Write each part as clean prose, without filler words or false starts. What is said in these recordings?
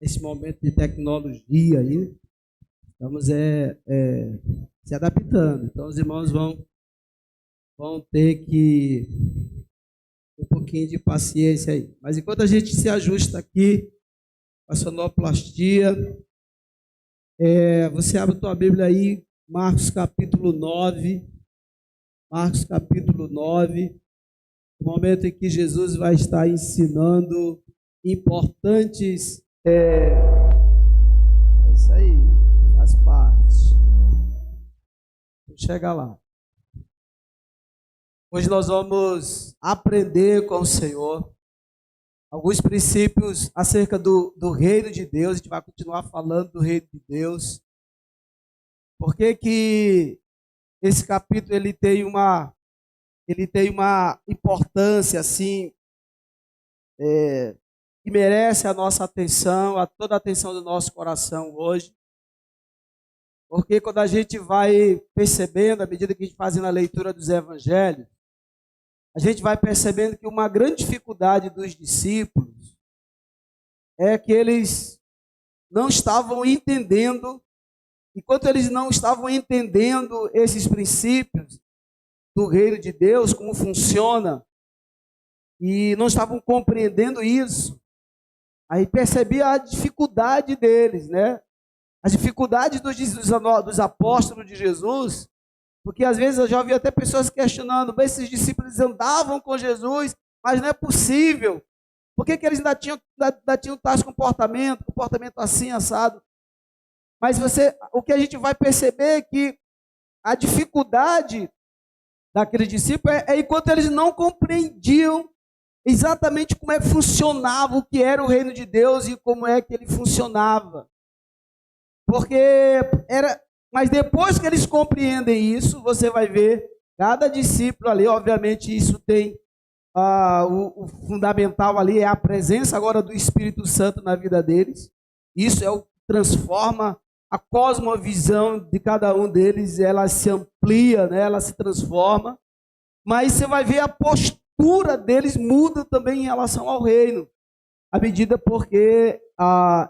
esse momento de tecnologia aí, estamos se adaptando. Então, os irmãos vão ter que ter um pouquinho de paciência aí. Mas enquanto a gente se ajusta aqui com a sonoplastia, você abre a tua Bíblia aí, Marcos capítulo 9. Marcos capítulo 9, o momento em que Jesus vai estar ensinando importantes. Isso aí, faz parte. Vamos chegar lá. Hoje nós vamos aprender com o Senhor alguns princípios acerca do reino de Deus. A gente vai continuar falando do reino de Deus. Por que esse capítulo ele tem uma importância assim, que merece a nossa atenção, toda a atenção do nosso coração hoje. Porque quando a gente vai percebendo, à medida que a gente faz a leitura dos evangelhos, a gente vai percebendo que uma grande dificuldade dos discípulos é que eles não estavam entendendo, enquanto eles não estavam entendendo esses princípios do reino de Deus, como funciona, e não estavam compreendendo isso, aí percebia a dificuldade deles, né? As dificuldades dos apóstolos de Jesus, porque às vezes eu já ouvi até pessoas questionando, bem, esses discípulos andavam com Jesus, mas não é possível. Por que eles ainda tinham tais comportamento assim, assado? Mas o que a gente vai perceber é que a dificuldade daqueles discípulos é enquanto eles não compreendiam exatamente como é que funcionava, o que era o reino de Deus e como é que ele funcionava. Mas depois que eles compreendem isso, você vai ver cada discípulo ali, obviamente isso tem o fundamental ali, é a presença agora do Espírito Santo na vida deles. Isso é o que transforma a cosmovisão de cada um deles, ela se amplia, né? Ela se transforma. Mas você vai ver a postura deles muda também em relação ao reino, à medida porque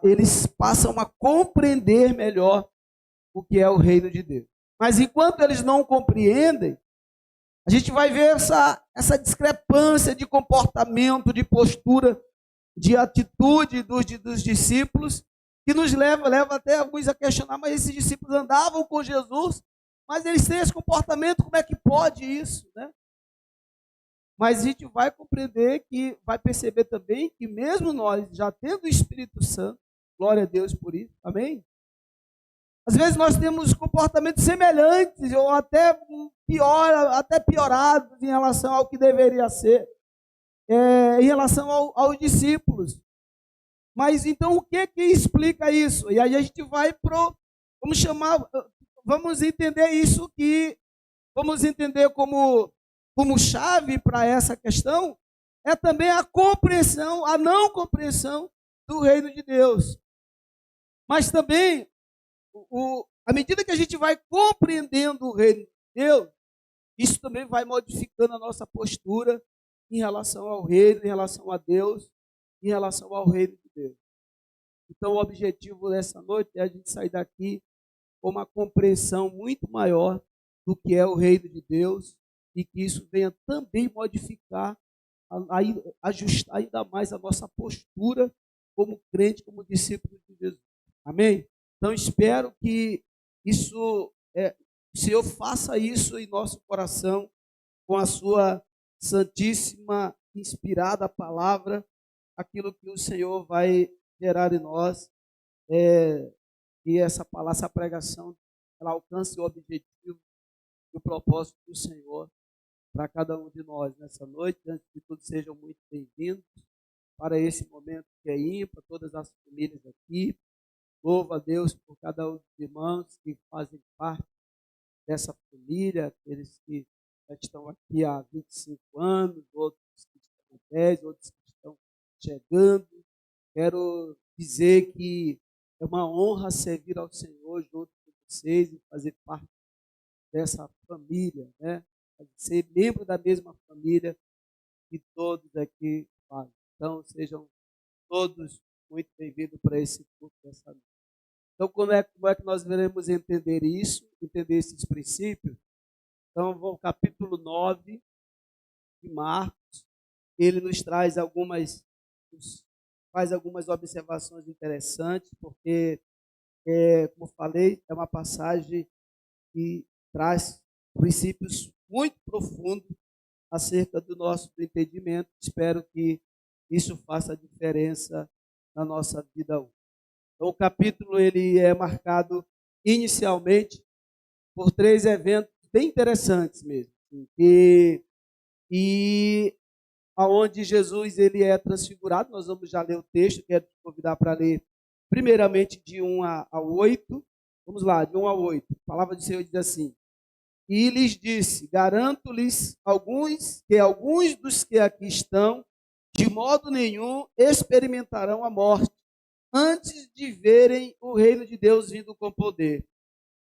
eles passam a compreender melhor o que é o reino de Deus. Mas enquanto eles não compreendem, a gente vai ver essa discrepância de comportamento, de postura, de atitude dos discípulos, que nos leva até alguns a questionar, mas esses discípulos andavam com Jesus, mas eles têm esse comportamento, como é que pode isso, né? Mas a gente vai compreender vai perceber também que mesmo nós, já tendo o Espírito Santo, glória a Deus por isso, amém? Às vezes nós temos comportamentos semelhantes, ou até piorados em relação ao que deveria ser, em relação aos discípulos. Mas então o que explica isso? E aí a gente vai vamos entender isso vamos entender como chave para essa questão, é também a não compreensão do reino de Deus. Mas também, à medida que a gente vai compreendendo o reino de Deus, isso também vai modificando a nossa postura em relação ao reino, em relação a Deus, em relação ao reino de Deus. Então, o objetivo dessa noite é a gente sair daqui com uma compreensão muito maior do que é o reino de Deus e que isso venha também modificar, ajustar ainda mais a nossa postura como crente, como discípulo de Jesus. Amém? Então, espero que o Senhor faça isso em nosso coração, com a sua santíssima, inspirada palavra, aquilo que o Senhor vai gerar em nós, e essa palavra, essa pregação, ela alcance o objetivo e o propósito do Senhor para cada um de nós nessa noite. Antes de tudo, sejam muito bem-vindos para esse momento que é ímpar, todas as famílias aqui. Louvo a Deus por cada um dos irmãos que fazem parte dessa família, aqueles que já estão aqui há 25 anos, outros que estão há 10, outros que estão chegando. Quero dizer que é uma honra servir ao Senhor junto com vocês e fazer parte dessa família, né? Ser membro da mesma família que todos aqui fazem. Então, sejam todos Muito bem-vindo para esse culto dessa noite. Então, como é que nós veremos entender isso, entender esses princípios? Então, o capítulo 9 de Marcos, ele nos traz faz algumas observações interessantes, porque, como falei, é uma passagem que traz princípios muito profundos acerca do nosso entendimento. Espero que isso faça diferença na nossa vida hoje. Então, o capítulo ele é marcado inicialmente por 3 eventos bem interessantes mesmo, e aonde Jesus ele é transfigurado. Nós vamos já ler o texto, quero te convidar para ler primeiramente de 1 a 8. Vamos lá, de 1 a 8. A palavra do Senhor diz assim: E lhes disse: Garanto-lhes que alguns dos que aqui estão, de modo nenhum experimentarão a morte, antes de verem o reino de Deus vindo com poder.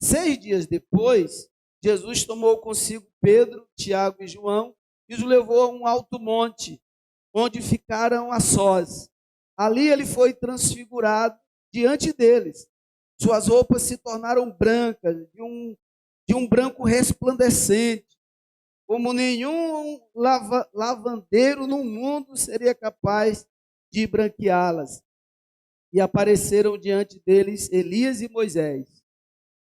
6 dias depois, Jesus tomou consigo Pedro, Tiago e João e os levou a um alto monte, onde ficaram a sós. Ali ele foi transfigurado diante deles. Suas roupas se tornaram brancas, de um branco resplandecente, como nenhum lavandeiro no mundo seria capaz de branqueá-las. E apareceram diante deles Elias e Moisés,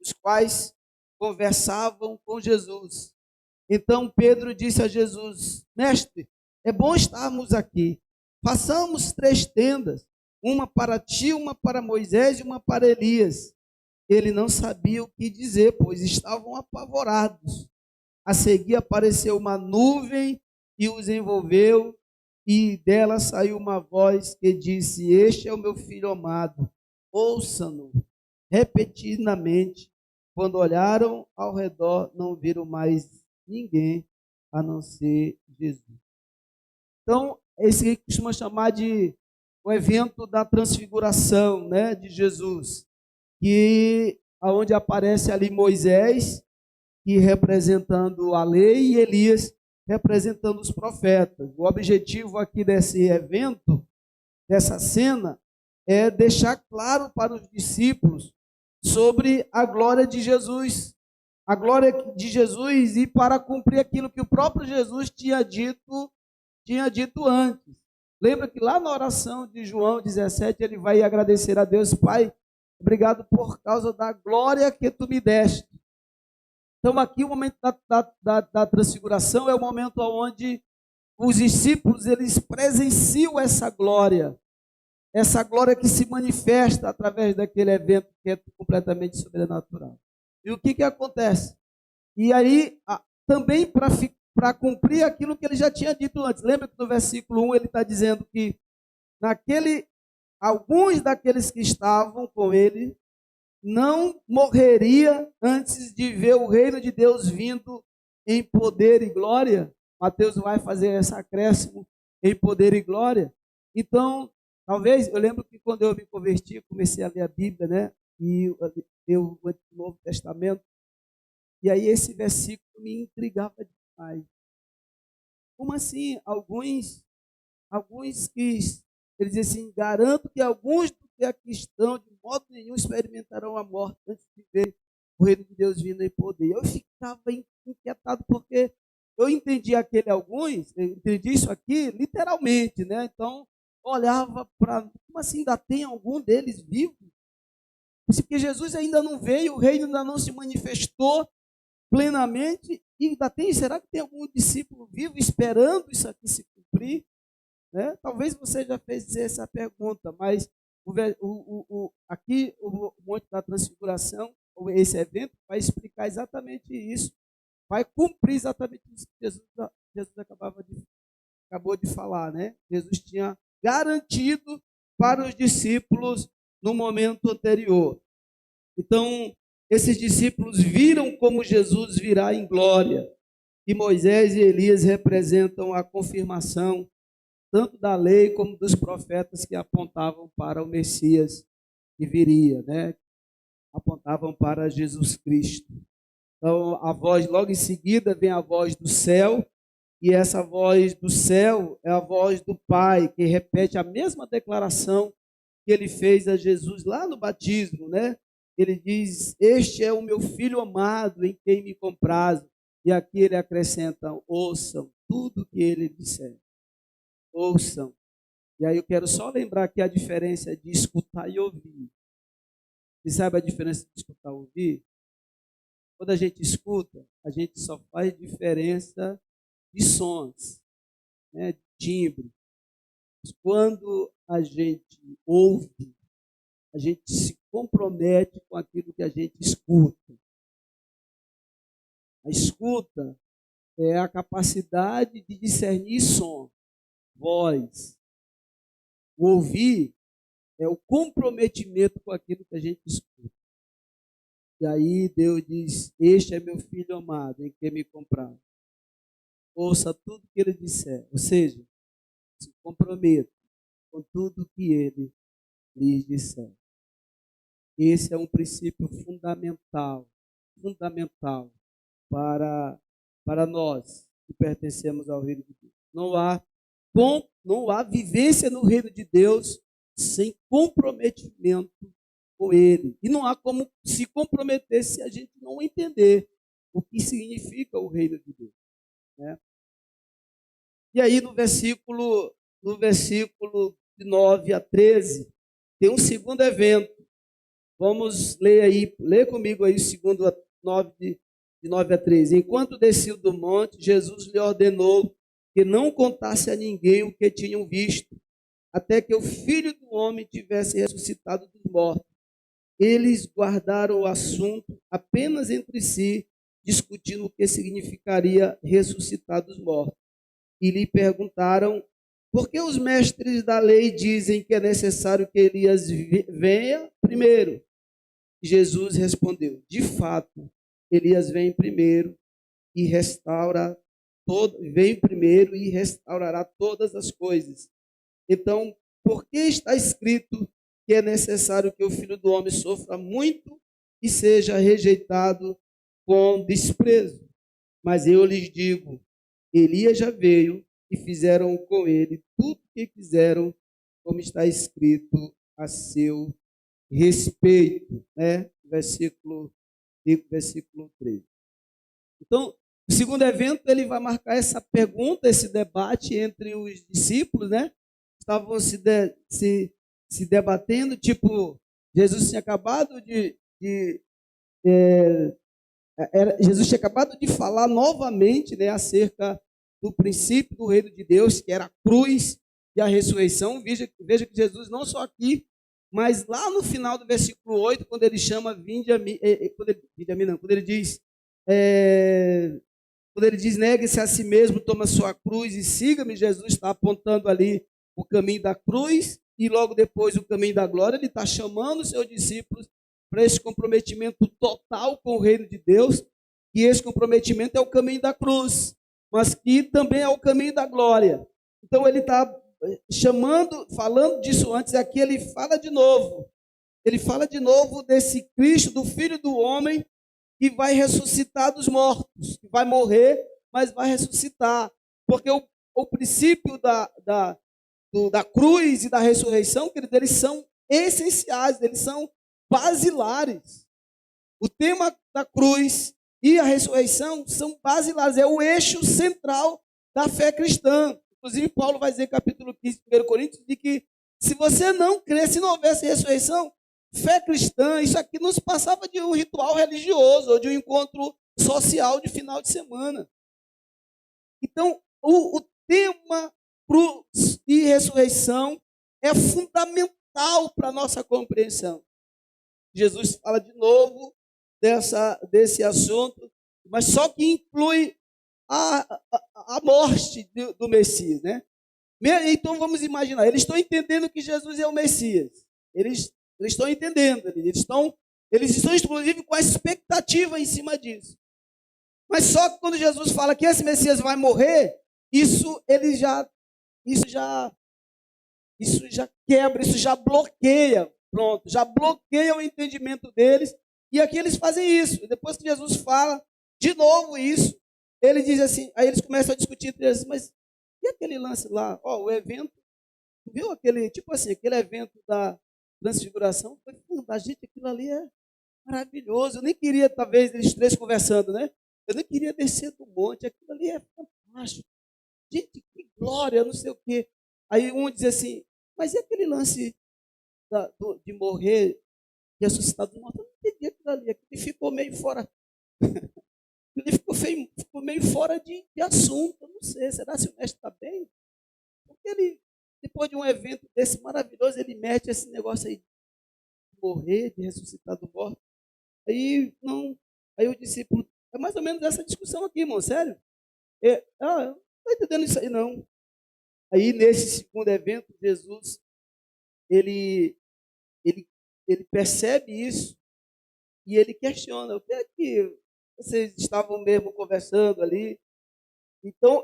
os quais conversavam com Jesus. Então Pedro disse a Jesus: Mestre, é bom estarmos aqui. Façamos 3 tendas, uma para ti, uma para Moisés e uma para Elias. Ele não sabia o que dizer, pois estavam apavorados. A seguir apareceu uma nuvem e os envolveu, e dela saiu uma voz que disse: Este é o meu filho amado, ouçam-no. Repetidamente, quando olharam ao redor, não viram mais ninguém a não ser Jesus. Então, esse que costuma chamar de o evento da transfiguração, né, de Jesus, que aonde aparece ali Moisés, que representando a lei, e Elias representando os profetas. O objetivo aqui desse evento, dessa cena, é deixar claro para os discípulos sobre a glória de Jesus, a glória de Jesus, e para cumprir aquilo que o próprio Jesus tinha dito antes. Lembra que lá na oração de João 17, ele vai agradecer a Deus: Pai, obrigado por causa da glória que tu me deste. Então aqui o momento da transfiguração é o momento onde os discípulos eles presenciam essa glória que se manifesta através daquele evento que é completamente sobrenatural. E o que acontece? E aí, também para cumprir aquilo que ele já tinha dito antes. Lembra que no versículo 1 ele está dizendo que alguns daqueles que estavam com ele não morreria antes de ver o reino de Deus vindo em poder e glória. Mateus vai fazer esse acréscimo em poder e glória. Então, talvez, eu lembro que quando eu me converti, comecei a ler a Bíblia, né? E eu o Novo Testamento. E aí esse versículo me intrigava demais. Como assim? Alguns que, ele diz assim: garanto que alguns do que aqui estão, de modo nenhum experimentarão a morte antes de ver o reino de Deus vindo em poder. Eu ficava inquietado, porque eu entendi eu entendi isso aqui literalmente, né? Então, olhava para, como assim, ainda tem algum deles vivo? Porque Jesus ainda não veio, o reino ainda não se manifestou plenamente, e ainda tem, será que tem algum discípulo vivo esperando isso aqui se cumprir? Né? Talvez você já fez essa pergunta, mas aqui o Monte da Transfiguração, esse evento, vai explicar exatamente isso, vai cumprir exatamente isso que Jesus acabou de falar, né? Jesus tinha garantido para os discípulos no momento anterior. Então, esses discípulos viram como Jesus virá em glória, e Moisés e Elias representam a confirmação tanto da lei como dos profetas que apontavam para o Messias que viria, né? Apontavam para Jesus Cristo. Então, a voz, logo em seguida, vem a voz do céu, e essa voz do céu é a voz do Pai, que repete a mesma declaração que ele fez a Jesus lá no batismo, né? Ele diz: "Este é o meu filho amado, em quem me comprazo." E aqui ele acrescenta: "Ouçam tudo que ele disser." Ouçam. E aí eu quero só lembrar que a diferença é de escutar e ouvir. Você sabe a diferença de escutar e ouvir? Quando a gente escuta, a gente só faz diferença de sons, né, de timbre. Mas quando a gente ouve, a gente se compromete com aquilo que a gente escuta. A escuta é a capacidade de discernir som, voz. O ouvir é o comprometimento com aquilo que a gente escuta. E aí Deus diz: "Este é meu filho amado, em quem me compraram." Ouça tudo que ele disser. Ou seja, se comprometa com tudo que ele lhes disser. Esse é um princípio fundamental para nós que pertencemos ao reino de Deus. Não há vivência no reino de Deus sem comprometimento com ele. E não há como se comprometer se a gente não entender o que significa o reino de Deus, né? E aí no versículo de 9 a 13, tem um segundo evento. Vamos ler aí, lê comigo aí o segundo 9 de 9 a 13. Enquanto desciam do monte, Jesus lhe ordenou que não contasse a ninguém o que tinham visto, até que o Filho do Homem tivesse ressuscitado dos mortos. Eles guardaram o assunto apenas entre si, discutindo o que significaria ressuscitar dos mortos. E lhe perguntaram: por que os mestres da lei dizem que é necessário que Elias venha primeiro? Jesus respondeu: de fato, Elias vem primeiro e restaurará todas as coisas. Então, por que está escrito que é necessário que o Filho do Homem sofra muito e seja rejeitado com desprezo? Mas eu lhes digo: Elias já veio e fizeram com ele tudo o que quiseram, como está escrito a seu respeito, né? Versículo 13. Então, o segundo evento, ele vai marcar essa pergunta, esse debate entre os discípulos, né? Estavam se debatendo, tipo, Jesus tinha acabado Jesus tinha acabado de falar novamente, né, acerca do princípio do reino de Deus, que era a cruz e a ressurreição. Veja que Jesus não só aqui, mas lá no final do versículo 8, quando ele chama vinde a mim, quando ele diz, negue-se a si mesmo, toma sua cruz e siga-me. Jesus está apontando ali o caminho da cruz e logo depois o caminho da glória. Ele está chamando os seus discípulos para esse comprometimento total com o reino de Deus, e esse comprometimento é o caminho da cruz, mas que também é o caminho da glória. Então ele está falando disso antes, aqui ele fala de novo. Ele fala de novo desse Cristo, do Filho do Homem, que vai ressuscitar dos mortos, que vai morrer, mas vai ressuscitar. Porque o princípio da cruz e da ressurreição, querido, eles são essenciais, eles são basilares. O tema da cruz e a ressurreição são basilares, é o eixo central da fé cristã. Inclusive, Paulo vai dizer, capítulo 15, 1 Coríntios, de que se você não cresce, se não houvesse ressurreição, fé cristã, isso aqui não se passava de um ritual religioso ou de um encontro social de final de semana. Então, o tema cruz e ressurreição é fundamental para a nossa compreensão. Jesus fala de novo desse assunto, mas só que inclui a morte do Messias, né? Então vamos imaginar, eles estão entendendo que Jesus é o Messias. Eles estão entendendo, eles estão inclusive com a expectativa em cima disso. Mas só que quando Jesus fala que esse Messias vai morrer, isso já quebra, isso já bloqueia. Pronto, já bloqueia o entendimento deles. E aqui eles fazem isso. E depois que Jesus fala de novo isso, ele diz assim, aí eles começam a discutir entre eles, mas e aquele lance lá? O evento, viu aquele, tipo assim, aquele evento transfiguração, foi fundo. A gente, aquilo ali é maravilhoso. Eu nem queria, talvez, eles três conversando, né? Eu nem queria descer do monte. Aquilo ali é fantástico. Gente, que glória, não sei o quê. Aí um diz assim, mas e aquele lance de morrer e ressuscitar do morto? Eu não entendi aquilo ali. Ele ficou meio fora. Ele ficou meio fora de assunto. Eu não sei. Será se o mestre está bem? Porque ele, depois de um evento desse maravilhoso, ele mete esse negócio aí de morrer, de ressuscitar do morto. Aí, não. Aí o discípulo, é mais ou menos essa discussão aqui, irmão, sério. Eu não estou entendendo isso aí, não. Aí, nesse segundo evento, Jesus, ele, ele, ele percebe isso e ele questiona, o que é que vocês estavam mesmo conversando ali? Então,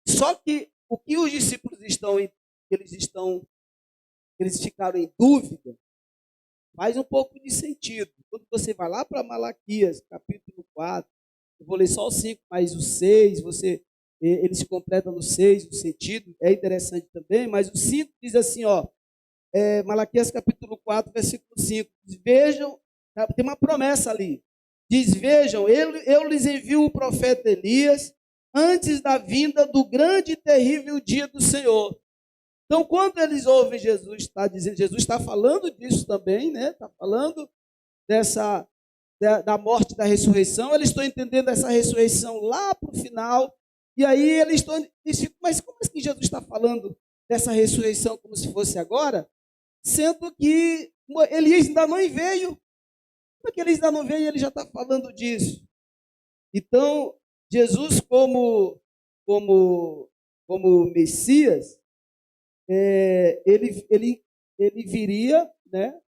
só que o que os discípulos eles ficaram em dúvida, faz um pouco de sentido. Quando você vai lá para Malaquias, capítulo 4, eu vou ler só o 5, mas o 6, ele se completa no 6, o sentido é interessante também, mas o 5 diz assim, ó, Malaquias capítulo 4, versículo 5, vejam, tem uma promessa ali, diz, vejam, eu lhes envio o profeta Elias antes da vinda do grande e terrível dia do Senhor. Então, quando eles ouvem Jesus está dizendo, Jesus está falando disso também, né? Está falando da morte e da ressurreição. Eles estão entendendo essa ressurreição lá para o final. E aí eles ficam, mas como é que Jesus está falando dessa ressurreição como se fosse agora? Sendo que Elias ainda não veio. Como é que Elias ainda não veio e ele já está falando disso? Então, Jesus como Messias, ele viria, né?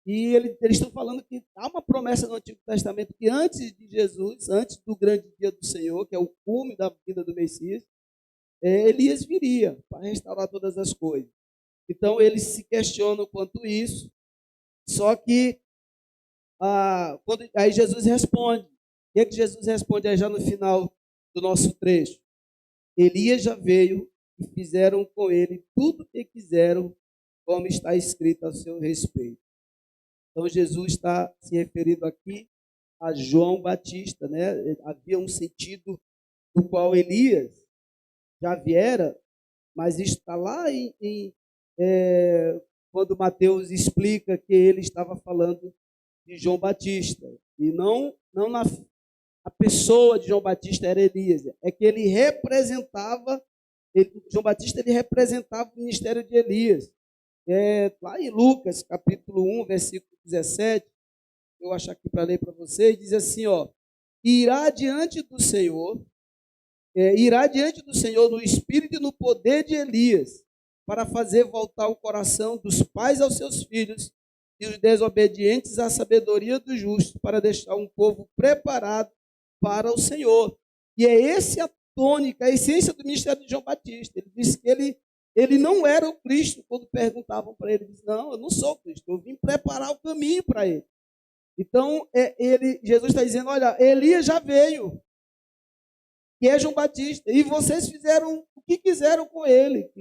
E eles estão falando que há uma promessa no Antigo Testamento que antes de Jesus, antes do grande dia do Senhor, que é o cume da vinda do Messias, Elias viria para restaurar todas as coisas. Então eles se questionam quanto a isso, só que aí Jesus responde. O que é que Jesus responde aí já no final do nosso trecho? Elias já veio e fizeram com ele tudo o que quiseram, como está escrito a seu respeito. Então, Jesus está se referindo aqui a João Batista, né? Havia um sentido do qual Elias já viera, mas está lá quando Mateus explica que ele estava falando de João Batista, e não a pessoa de João Batista era Elias, é que ele representava, João Batista ele representava o ministério de Elias. Lá em Lucas, capítulo 1, versículo 17, eu vou achar aqui para ler para vocês, diz assim, ó, irá diante do Senhor no espírito e no poder de Elias, para fazer voltar o coração dos pais aos seus filhos e os desobedientes à sabedoria do justo, para deixar um povo preparado para o Senhor. E é esse a tônica, a essência do ministério de João Batista. Ele disse que ele não era o Cristo. Quando perguntavam para ele, ele disse, não, eu não sou o Cristo, eu vim preparar o caminho para ele. Então, Jesus está dizendo, olha, Elias já veio, que é João Batista, e vocês fizeram o que quiseram com ele,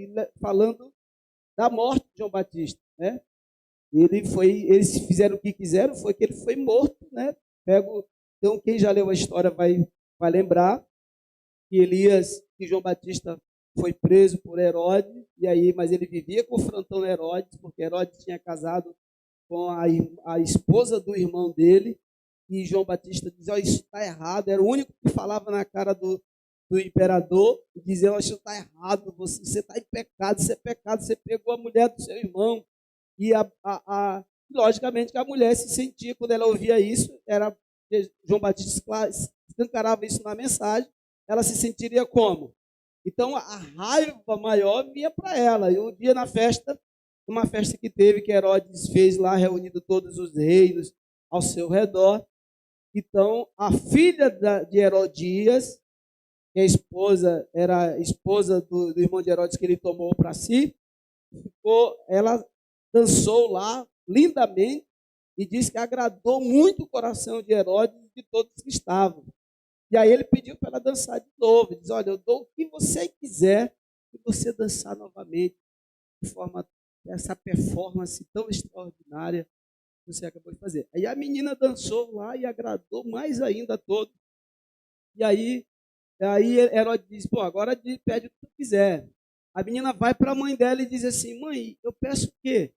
falando da morte de João Batista, né? Eles fizeram o que quiseram, foi que ele foi morto, né? Então, quem já leu a história vai lembrar que João Batista foi preso por Herodes, mas ele vivia confrontando Herodes, porque Herodes tinha casado com a esposa do irmão dele, e João Batista dizia, isso está errado, era o único que falava na cara do imperador, e dizia, isso está errado, você está em pecado, isso é pecado, você pegou a mulher do seu irmão. E logicamente que a mulher se sentia, quando ela ouvia isso, João Batista escancarava isso na mensagem, ela se sentiria como? Então a raiva maior vinha para ela. E um dia uma festa que teve, que Herodes fez lá, reunindo todos os reinos ao seu redor. Então a filha de Herodias, que era a esposa do irmão de Herodes que ele tomou para si, ela dançou lá lindamente e disse que agradou muito o coração de Herodes e de todos que estavam. E aí ele pediu para ela dançar de novo. Ele diz, olha, eu dou o que você quiser e você dançar novamente de forma essa performance tão extraordinária que você acabou de fazer. Aí a menina dançou lá e agradou mais ainda a todos. E aí Herodes diz, pô, agora pede o que tu quiser. A menina vai para a mãe dela e diz assim, mãe, eu peço o quê?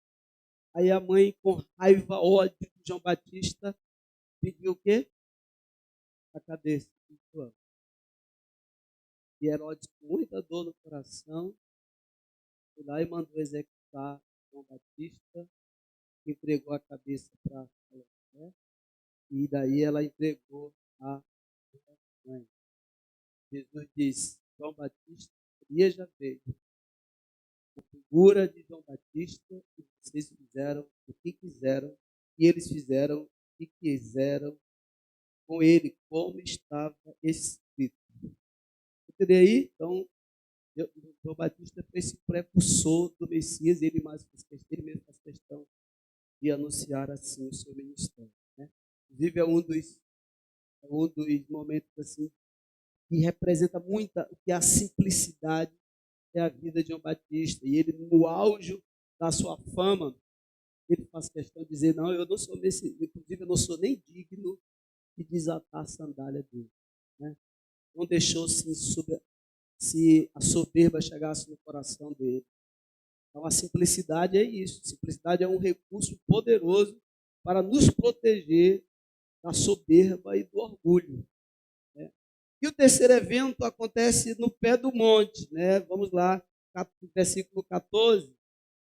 Aí a mãe, com raiva, ódio de João Batista, pediu o quê? A cabeça de João. E Herodes, com muita dor no coração, foi lá e mandou executar João Batista, entregou a cabeça para Salomé, e daí ela entregou a mãe. Jesus disse, João Batista, Elias já veio. A figura de João Batista, e vocês fizeram o que quiseram, e eles fizeram o que quiseram com ele, como estava escrito. Entendeu aí? Então, João Batista foi esse precursor do Messias, ele mesmo faz questão de anunciar assim o seu ministério. Né? Inclusive, é um dos momentos assim, que representa muito o que é a simplicidade é a vida de João Batista. E ele, no auge da sua fama, ele faz questão de dizer, não, eu não sou Messias, inclusive eu não sou nem digno de desatar a sandália dele. Né? Não deixou se a soberba chegasse no coração dele. Então, a simplicidade é isso. Simplicidade é um recurso poderoso para nos proteger da soberba e do orgulho. Né? E o terceiro evento acontece no pé do monte. Né? Vamos lá, versículo 14,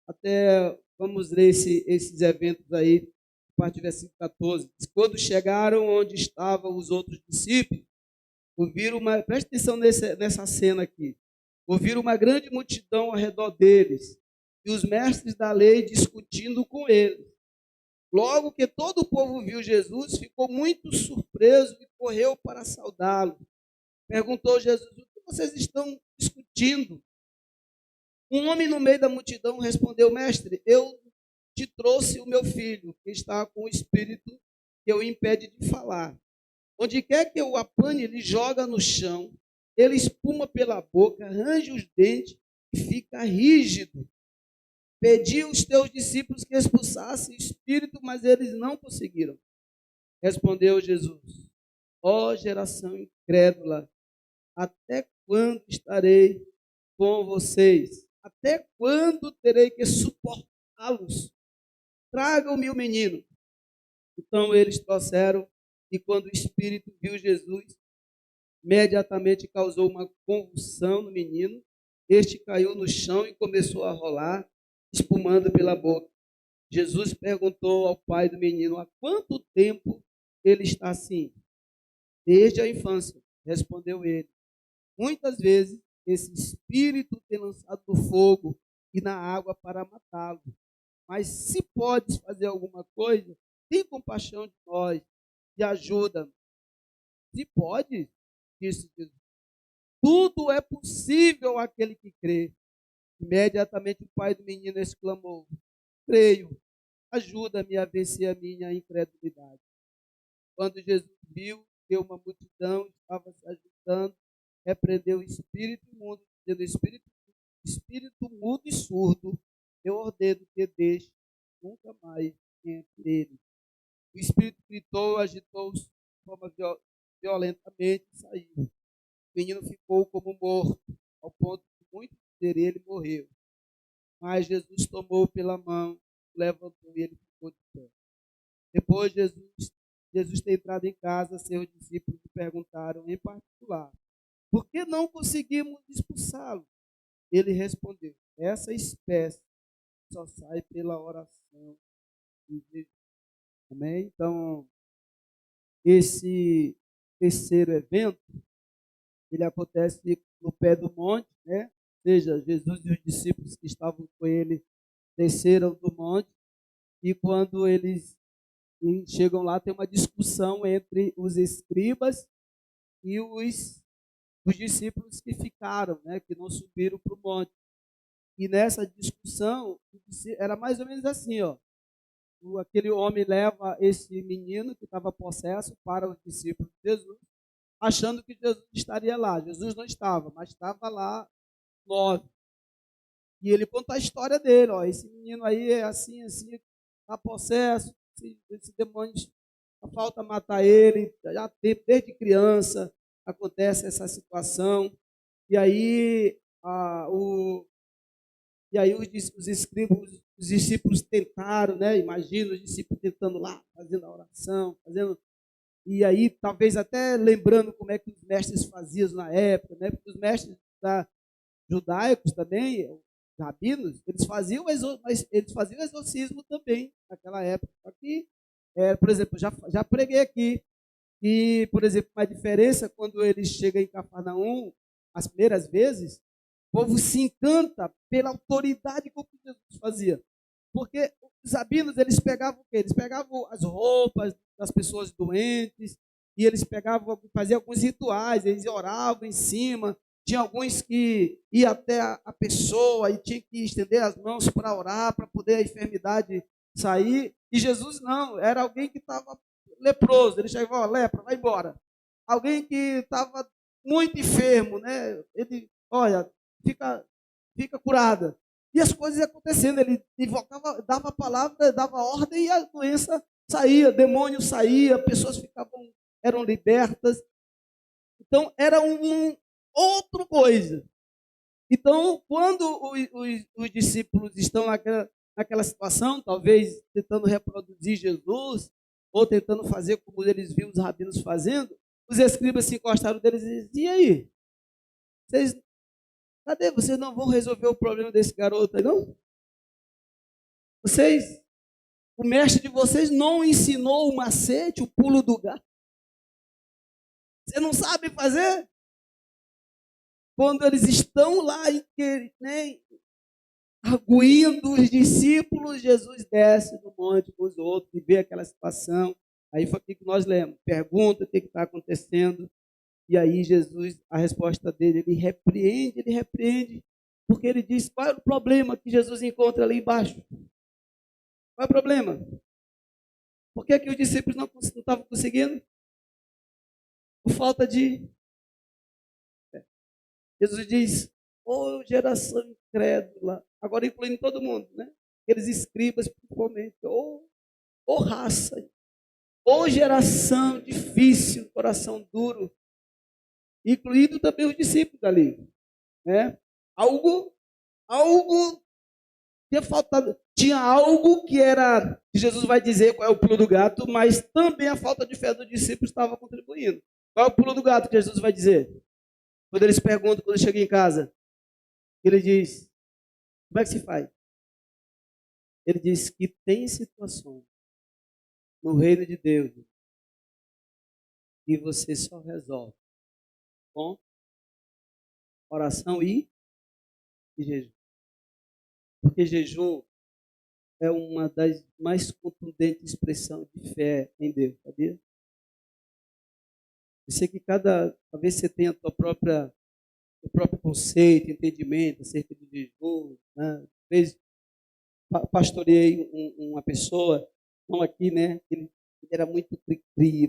até vamos ler esses eventos aí, a partir do versículo 14. Quando chegaram onde estavam os outros discípulos, preste atenção nessa cena aqui, ouviram uma grande multidão ao redor deles, e os mestres da lei discutindo com eles. Logo que todo o povo viu Jesus, ficou muito surpreso e correu para saudá-lo. Perguntou Jesus, o que vocês estão discutindo? Um homem no meio da multidão respondeu, mestre, eu te trouxe o meu filho, que está com o espírito que o impede de falar. Onde quer que eu o apane, ele joga no chão, ele espuma pela boca, arranja os dentes e fica rígido. Pedi aos teus discípulos que expulsassem o espírito, mas eles não conseguiram. Respondeu Jesus, ó geração incrédula, até quando estarei com vocês? Até quando terei que suportá-los? Tragam-me o menino. Então eles trouxeram, e quando o espírito viu Jesus, imediatamente causou uma convulsão no menino. Este caiu no chão e começou a rolar, espumando pela boca. Jesus perguntou ao pai do menino, há quanto tempo ele está assim? Desde a infância, respondeu ele. Muitas vezes esse espírito tem lançado no fogo e na água para matá-lo. Mas se podes fazer alguma coisa, tem compaixão de nós e ajuda-nos. Se pode, disse Jesus. Tudo é possível àquele que crê. Imediatamente o pai do menino exclamou, creio, ajuda-me a vencer a minha incredulidade. Quando Jesus viu que uma multidão estava se ajudando, repreendeu o espírito imundo, dizendo, espírito mudo e surdo, eu ordeno que deixe nunca mais entre eles. O espírito gritou, agitou-se de forma violentamente e saiu. O menino ficou como morto, ao ponto de muito dizer, ele morreu. Mas Jesus tomou pela mão, levantou e ele ficou de pé. Depois Jesus ter entrado em casa, seus discípulos lhe perguntaram em particular, por que não conseguimos expulsá-lo? Ele respondeu, essa espécie só sai pela oração de Jesus. Amém? Então, esse terceiro evento, ele acontece no pé do monte, né? Ou seja, Jesus e os discípulos que estavam com ele desceram do monte, e quando eles chegam lá, tem uma discussão entre os escribas e os discípulos que ficaram, né? Que não subiram para o monte. E nessa discussão, era mais ou menos assim, ó. Aquele homem leva esse menino que estava possesso para os discípulos de Jesus, achando que Jesus estaria lá. Jesus não estava, mas estava lá 9. E ele conta a história dele, ó, esse menino aí é assim, assim, está possesso, esse demônio só falta matar ele, já desde criança acontece essa situação. E aí, os escribas, os discípulos tentaram, né? Imagina os discípulos tentando lá, fazendo a oração, fazendo. E aí, talvez até lembrando como é que os mestres faziam na época, né? Porque os mestres judaicos também, os rabinos, eles faziam exorcismo também naquela época. Só que, por exemplo, já preguei aqui que, por exemplo, uma diferença quando ele chega em Cafarnaum, as primeiras vezes, o povo se encanta pela autoridade com que Jesus fazia. Porque os rabinos, eles pegavam o quê? Eles pegavam as roupas das pessoas doentes, e eles faziam alguns rituais, eles oravam em cima. Tinha alguns que iam até a pessoa e tinha que estender as mãos para orar, para poder a enfermidade sair. E Jesus não, era alguém que estava leproso. Ele chegou, ó, lepra, vai embora. Alguém que estava muito enfermo, né? Ele, olha, fica curada. E as coisas acontecendo, ele invocava, dava a palavra, dava ordem e a doença saía, demônio saía, pessoas eram libertas. Então, era outra coisa. Então, quando os discípulos estão naquela situação, talvez tentando reproduzir Jesus, ou tentando fazer como eles viam os rabinos fazendo, os escribas se encostaram deles e diziam, e aí? Cadê? Vocês não vão resolver o problema desse garoto aí, não? O mestre de vocês não ensinou o macete, o pulo do gato? Você não sabe fazer? Quando eles estão lá, né, arguindo os discípulos, Jesus desce do monte com os outros e vê aquela situação. Aí foi o que nós lemos. Pergunta o que está acontecendo. E aí Jesus, a resposta dele, ele repreende, porque ele diz, qual é o problema que Jesus encontra ali embaixo? Qual é o problema? Por que os discípulos não estavam conseguindo? Por falta de... Jesus diz, ô geração incrédula, agora incluindo todo mundo, né? Aqueles escribas, principalmente, ô raça, ô geração difícil, coração duro, incluindo também os discípulos ali, né? Algo tinha faltado, tinha algo que era, que Jesus vai dizer qual é o pulo do gato, mas também a falta de fé dos discípulos estava contribuindo. Qual é o pulo do gato que Jesus vai dizer? Quando eles perguntam, quando chega em casa, ele diz, como é que se faz? Ele diz que tem situações no reino de Deus que você só resolve com oração e jejum. Porque jejum é uma das mais contundentes expressões de fé em Deus, sabia? Eu sei que talvez você tenha o próprio conceito, entendimento acerca de jejum, né? Às vezes pastoreei uma pessoa, não aqui, né? Ele era muito cri-cri,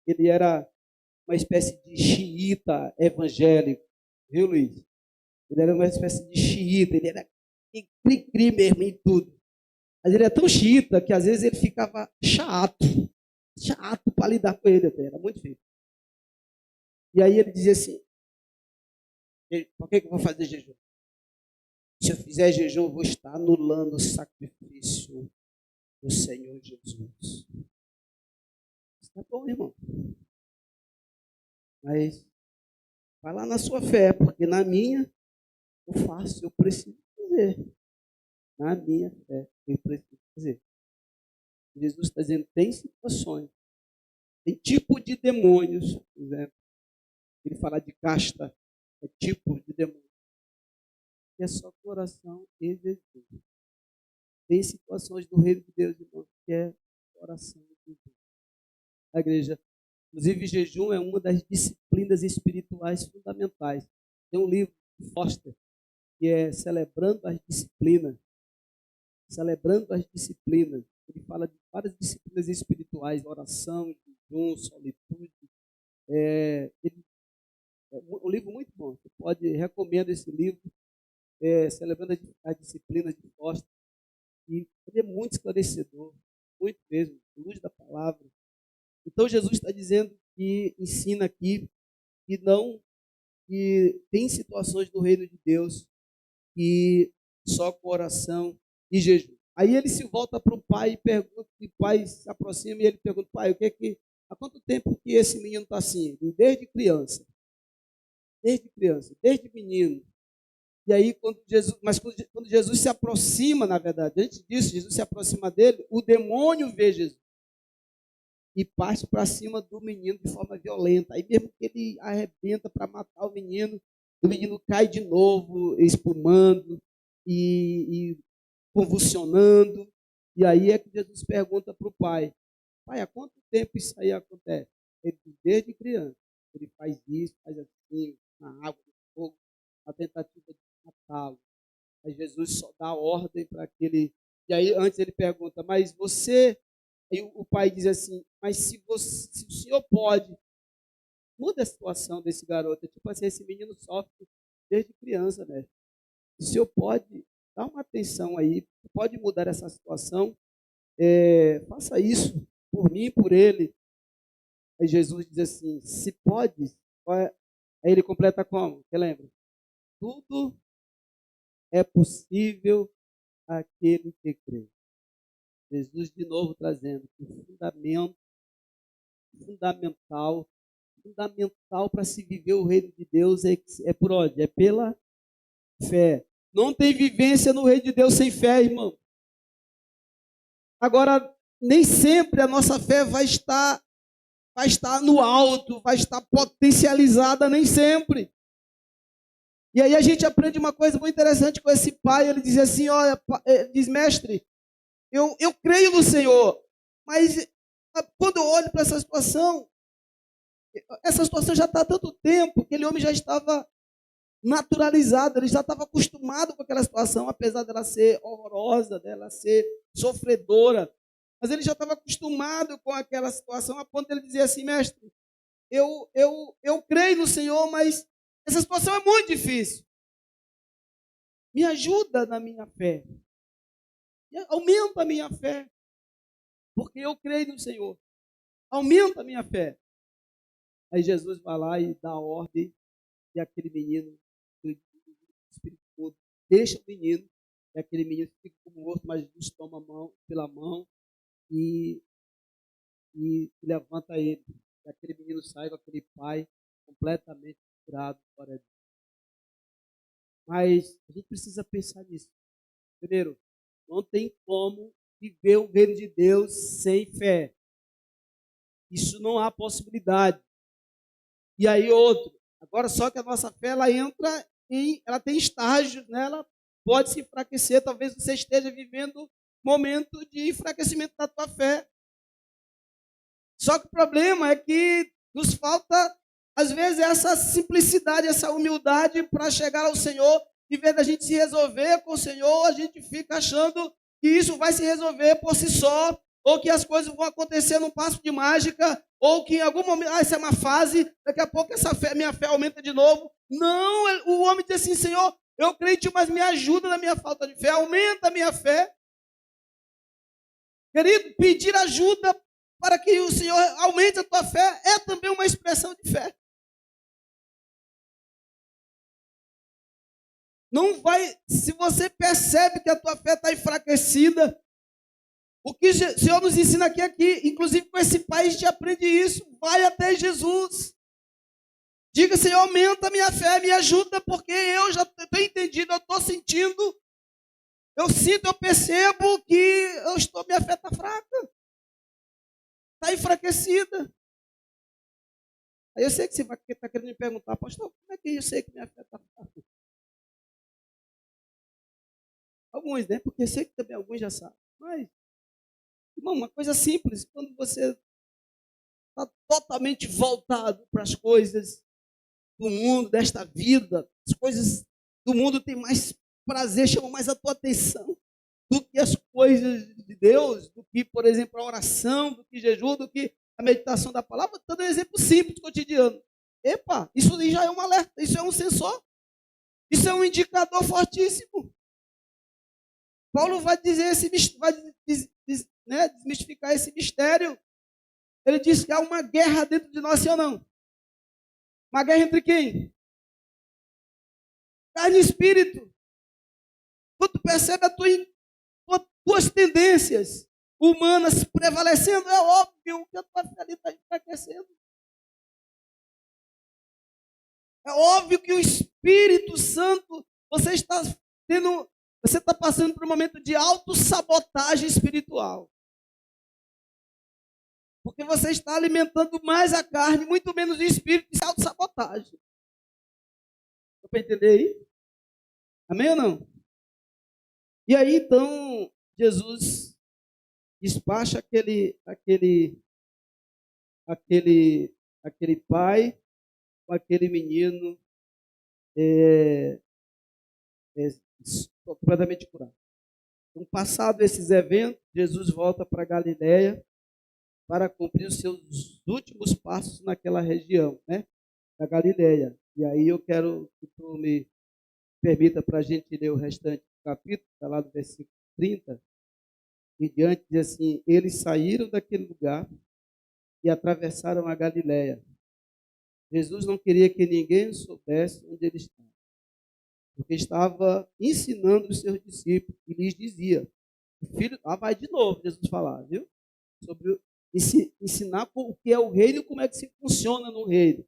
ele era uma espécie de xiita evangélico, viu, Luiz? Ele era uma espécie de xiita, ele era cri-cri mesmo em tudo. Mas ele é tão xiita que às vezes ele ficava chato para lidar com ele até, era muito feio. E aí ele dizia assim, por que eu vou fazer jejum? Se eu fizer jejum, eu vou estar anulando o sacrifício do Senhor Jesus. Está bom, irmão. Mas vai lá na sua fé, porque na minha eu faço, eu preciso fazer. Na minha fé, eu preciso fazer. Jesus está dizendo, tem situações, tem tipo de demônios, por exemplo. Ele fala de casta, é tipo de demônio. Que é só coração e Jesus. Tem situações do reino de Deus, irmão, que é coração e Jesus. A igreja, inclusive, jejum é uma das disciplinas espirituais fundamentais. Tem um livro de Foster que é Celebrando as Disciplinas. Celebrando as Disciplinas. Ele fala de várias disciplinas espirituais, oração, jejum, solitude. É um livro muito bom. Você recomendo esse livro. celebrando a disciplina de Costa, e ele é muito esclarecedor, muito mesmo, luz da palavra. Então Jesus está dizendo que ensina aqui que não, que tem situações do reino de Deus que só com oração e jejum. Aí ele se volta para o pai e pergunta, e o pai se aproxima e ele pergunta: pai, há quanto tempo que esse menino está assim? Desde criança, desde menino. E aí, quando Jesus se aproxima, na verdade, antes disso, Jesus se aproxima dele, o demônio vê Jesus e parte para cima do menino de forma violenta. Aí mesmo que ele arrebenta para matar o menino cai de novo, espumando e convulsionando. E aí é que Jesus pergunta para o pai: pai, há quanto tempo isso aí acontece? Ele diz: desde criança. Ele faz isso, faz assim, na água, no fogo, a tentativa de matá-lo. Aí Jesus só dá ordem para aquele. E aí antes ele pergunta: mas você. Aí o pai diz assim: mas se o senhor pode, muda a situação desse garoto. Tipo assim, esse menino sofre desde criança, né? Se o senhor pode dar uma atenção aí, pode mudar essa situação, faça isso por mim e por ele. Aí Jesus diz assim: se pode, aí ele completa como? Você lembra? Tudo é possível àquele que crê. Jesus de novo trazendo que o fundamental para se viver o reino de Deus é por onde? É pela fé. Não tem vivência no reino de Deus sem fé, irmão. Agora, nem sempre a nossa fé vai estar no alto, vai estar potencializada, nem sempre. E aí a gente aprende uma coisa muito interessante com esse pai. Ele diz assim: olha, diz, mestre, eu creio no Senhor, mas quando eu olho para essa situação já está há tanto tempo, aquele homem já estava naturalizado, ele já estava acostumado com aquela situação, apesar dela ser horrorosa, dela ser sofredora, mas ele já estava acostumado com aquela situação, a ponto de ele dizer assim: mestre, eu creio no Senhor, mas essa situação é muito difícil, me ajuda na minha fé, aumenta a minha fé, porque eu creio no Senhor, aumenta a minha fé. Aí Jesus vai lá e dá a ordem, e aquele menino, espirituoso, deixa o menino, e aquele menino fica como morto, mas Jesus toma pela mão e levanta ele. E aquele menino sai com aquele pai completamente curado. Mas a gente precisa pensar nisso. Primeiro, não tem como viver o reino de Deus sem fé. Isso não há possibilidade. E aí agora só que a nossa fé, ela tem estágios, né? Ela pode se enfraquecer, talvez você esteja vivendo um momento de enfraquecimento da tua fé. Só que o problema é que nos falta, às vezes, essa simplicidade, essa humildade para chegar ao Senhor. Em vez da gente se resolver com o Senhor, a gente fica achando que isso vai se resolver por si só, ou que as coisas vão acontecer num passo de mágica, ou que em algum momento, essa é uma fase, daqui a pouco minha fé aumenta de novo. Não, o homem diz assim: Senhor, eu creio, mas me ajuda na minha falta de fé, aumenta a minha fé. Querido, pedir ajuda para que o Senhor aumente a tua fé é também uma expressão de fé. Não vai, se você percebe que a tua fé está enfraquecida, o que o Senhor nos ensina aqui, inclusive com esse pai, a gente aprende isso. Vai até Jesus. Diga: Senhor, aumenta a minha fé, me ajuda, porque eu já estou entendido, eu estou sentindo, eu percebo que minha fé está fraca, está enfraquecida. Aí eu sei que você está querendo me perguntar: pastor, como é que eu sei que minha fé está fraca? Alguns, né? Porque eu sei que também alguns já sabem. Mas, irmão, uma coisa simples, quando você está totalmente voltado para as coisas do mundo, desta vida, as coisas do mundo têm mais prazer, chamam mais a tua atenção do que as coisas de Deus, do que, por exemplo, a oração, do que jejum, do que a meditação da palavra. Dando um exemplo simples, cotidiano. Epa, isso já é um alerta, isso é um sensor. Isso é um indicador fortíssimo. Paulo vai dizer desmistificar esse mistério. Ele diz que há uma guerra dentro de nós, sim ou não? Uma guerra entre quem? Carne e espírito. Quando tu percebe as tuas tendências humanas prevalecendo, é óbvio que a tua fé ali está enfraquecendo. É óbvio que o Espírito Santo, você está passando por um momento de autossabotagem espiritual. Porque você está alimentando mais a carne, muito menos o espírito, de autossabotagem. Dá para entender aí? Amém ou não? E aí, então, Jesus despacha aquele pai com aquele menino completamente curado. Então, passado esses eventos, Jesus volta para Galiléia para cumprir os seus últimos passos naquela região, né, da Galiléia. E aí eu quero que tu me permita para a gente ler o restante do capítulo, está lá do versículo 30, e diante diz assim: eles saíram daquele lugar e atravessaram a Galiléia. Jesus não queria que ninguém soubesse onde ele estava, porque estava ensinando os seus discípulos e lhes dizia: o filho, vai de novo Jesus falar, viu? Sobre ensinar o que é o reino e como é que se funciona no reino.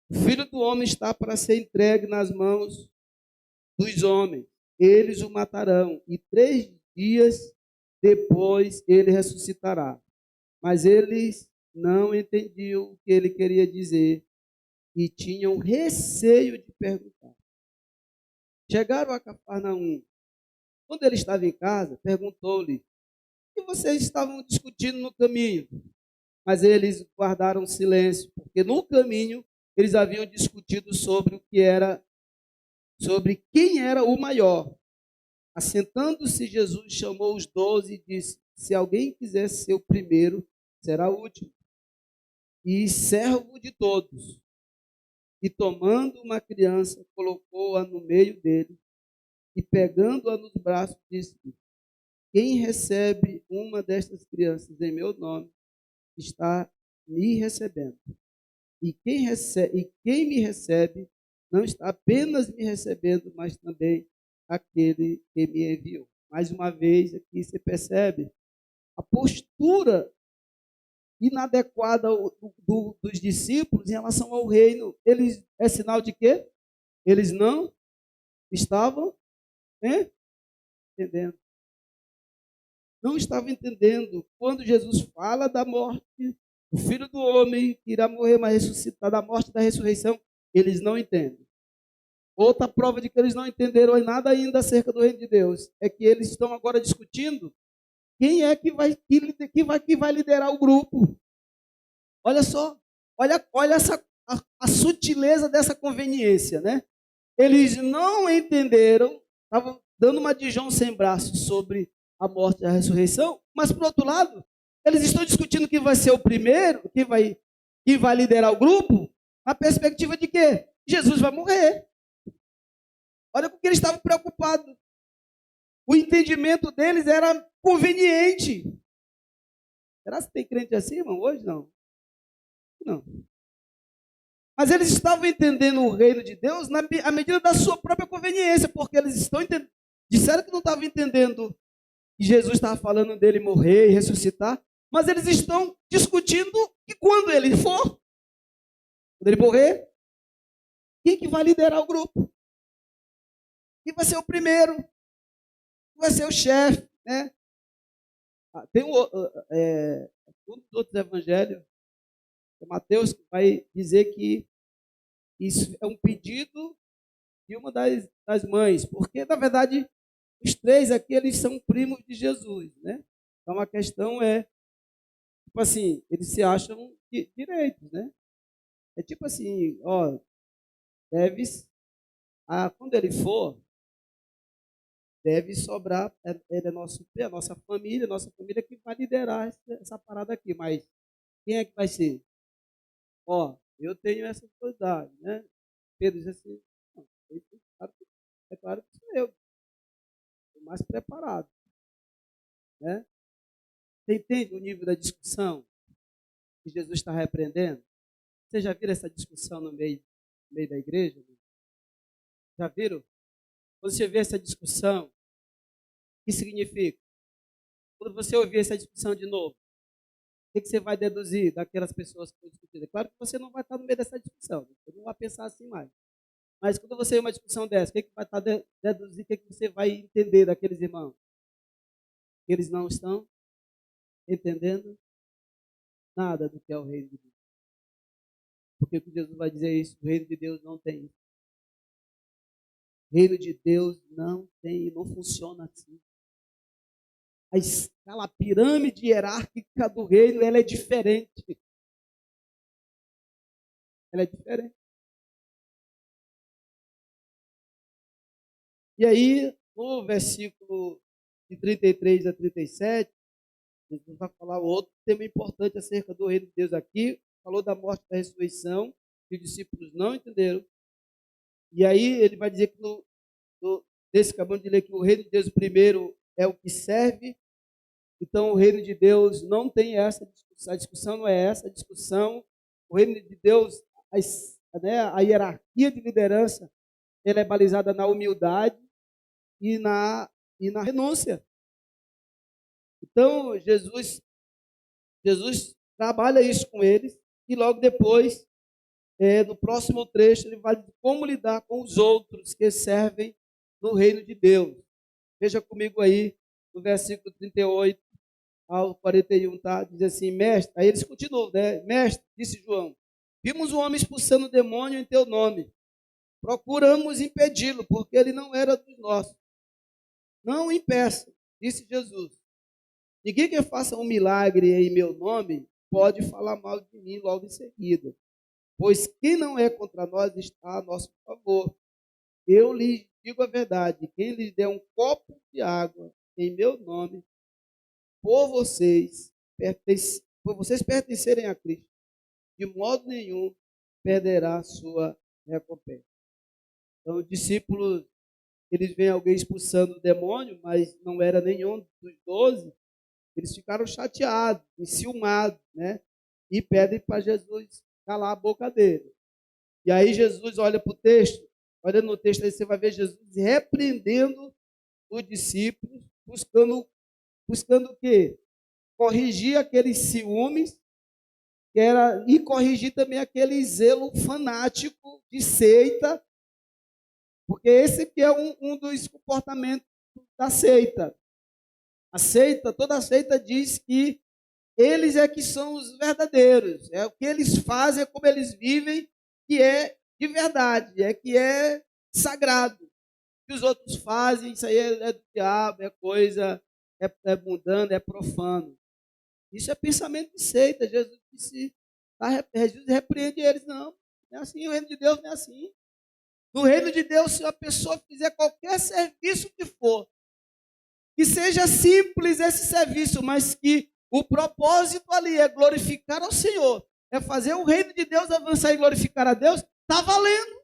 O filho do homem está para ser entregue nas mãos dos homens. Eles o matarão e 3 dias depois ele ressuscitará. Mas eles não entendiam o que ele queria dizer e tinham receio de perguntar. Chegaram a Cafarnaum. Quando ele estava em casa, perguntou-lhe: o que vocês estavam discutindo no caminho? Mas eles guardaram silêncio, porque no caminho eles haviam discutido sobre quem era o maior. Assentando-se, Jesus chamou os 12 e disse: se alguém quiser ser o primeiro, será o último e servo de todos. E tomando uma criança, colocou-a no meio dele e pegando-a nos braços, disse: quem recebe uma destas crianças em meu nome está me recebendo. E quem me recebe não está apenas me recebendo, mas também aquele que me enviou. Mais uma vez aqui você percebe a postura inadequada dos discípulos em relação ao reino. Eles é sinal de quê? Eles não estavam entendendo. Não estavam entendendo. Quando Jesus fala da morte do Filho do Homem, que irá morrer, mas ressuscitar, da morte e da ressurreição, eles não entendem. Outra prova de que eles não entenderam nada ainda acerca do reino de Deus é que eles estão agora discutindo quem é que vai liderar o grupo. Olha só, olha a sutileza dessa conveniência, né? Eles não entenderam, estavam dando uma de João sem braço sobre a morte e a ressurreição, mas, por outro lado, eles estão discutindo quem vai ser o primeiro, quem vai liderar o grupo, na perspectiva de que Jesus vai morrer. Olha com que eles estavam preocupados. O entendimento deles era conveniente. Será que tem crente assim, irmão? Hoje não. Não. Mas eles estavam entendendo o reino de Deus à medida da sua própria conveniência, porque eles estão entendendo. Disseram que não estavam entendendo que Jesus estava falando dele morrer e ressuscitar, mas eles estão discutindo que quando ele for, quando ele morrer, quem que vai liderar o grupo? Quem vai ser o primeiro? Quem vai ser o chefe? Né? Tem um dos outros evangelhos, Mateus, que vai dizer que isso é um pedido de uma das mães, porque, na verdade, os 3 aqui, eles são primos de Jesus, né? Então, a questão é, tipo assim, eles se acham direitos, né? É tipo assim, ó, quando ele for, deve sobrar, ele é a nossa família que vai liderar essa parada aqui, mas quem é que vai ser? Ó, eu tenho essa autoridade, né? Pedro diz assim: não, É claro que sou eu, estou mais preparado, né? Você entende o nível da discussão que Jesus está repreendendo? Você já viram essa discussão no meio da igreja? Já viram? Quando você vê essa discussão, o que significa? Quando você ouvir essa discussão de novo, o que você vai deduzir daquelas pessoas que estão discutindo? É claro que você não vai estar no meio dessa discussão, você não vai pensar assim mais. Mas quando você vê uma discussão dessa, o que vai estar deduzir, o que você vai entender daqueles irmãos? Eles não estão entendendo nada do que é o reino de Deus. Porque o que Jesus vai dizer é isso, o reino de Deus não tem isso. O reino de Deus não tem, não funciona assim. A escala, a pirâmide hierárquica do reino, ela é diferente. Ela é diferente. E aí, no versículo de 33 a 37, Jesus vai falar outro tema importante acerca do reino de Deus aqui. Falou da morte e da ressurreição, que os discípulos não entenderam. E aí ele vai dizer que desse acabamos de ler que o reino de Deus primeiro é o que serve. Então o reino de Deus não tem essa discussão. A discussão não é essa, a discussão, o reino de Deus, a hierarquia de liderança, ela é balizada na humildade e na renúncia. Então Jesus trabalha isso com eles e logo depois, no próximo trecho, ele vai dizer como lidar com os outros que servem no reino de Deus. Veja comigo aí no versículo 38 ao 41, tá? Diz assim, mestre, aí eles continuam, né? Mestre, disse João, vimos um homem expulsando o demônio em teu nome. Procuramos impedi-lo, porque ele não era dos nossos. Não o impeça, disse Jesus. Ninguém que faça um milagre em meu nome pode falar mal de mim logo em seguida. Pois quem não é contra nós está a nosso favor. Eu lhes digo a verdade, quem lhes der um copo de água em meu nome, por vocês, por vocês pertencerem a Cristo, de modo nenhum perderá sua recompensa. Então, os discípulos, eles veem alguém expulsando o demônio, mas não era nenhum dos 12, eles ficaram chateados, enciumados, né? E pedem para Jesus calar a boca dele. E aí Jesus olha para o texto, olha no texto aí você vai ver Jesus repreendendo os discípulos, buscando o quê? Corrigir aqueles ciúmes, e corrigir também aquele zelo fanático de seita, porque esse que é um dos comportamentos da seita. Toda seita diz que eles é que são os verdadeiros, é o que eles fazem, é como eles vivem, que é de verdade, é que é sagrado. O que os outros fazem, isso aí é do diabo, é coisa, é mundano, é profano. Isso é pensamento de seita. Jesus repreende eles, não é assim, o reino de Deus não é assim. No reino de Deus, se a pessoa fizer qualquer serviço que for, que seja simples esse serviço, mas que o propósito ali é glorificar ao Senhor, é fazer o reino de Deus avançar e glorificar a Deus, está valendo.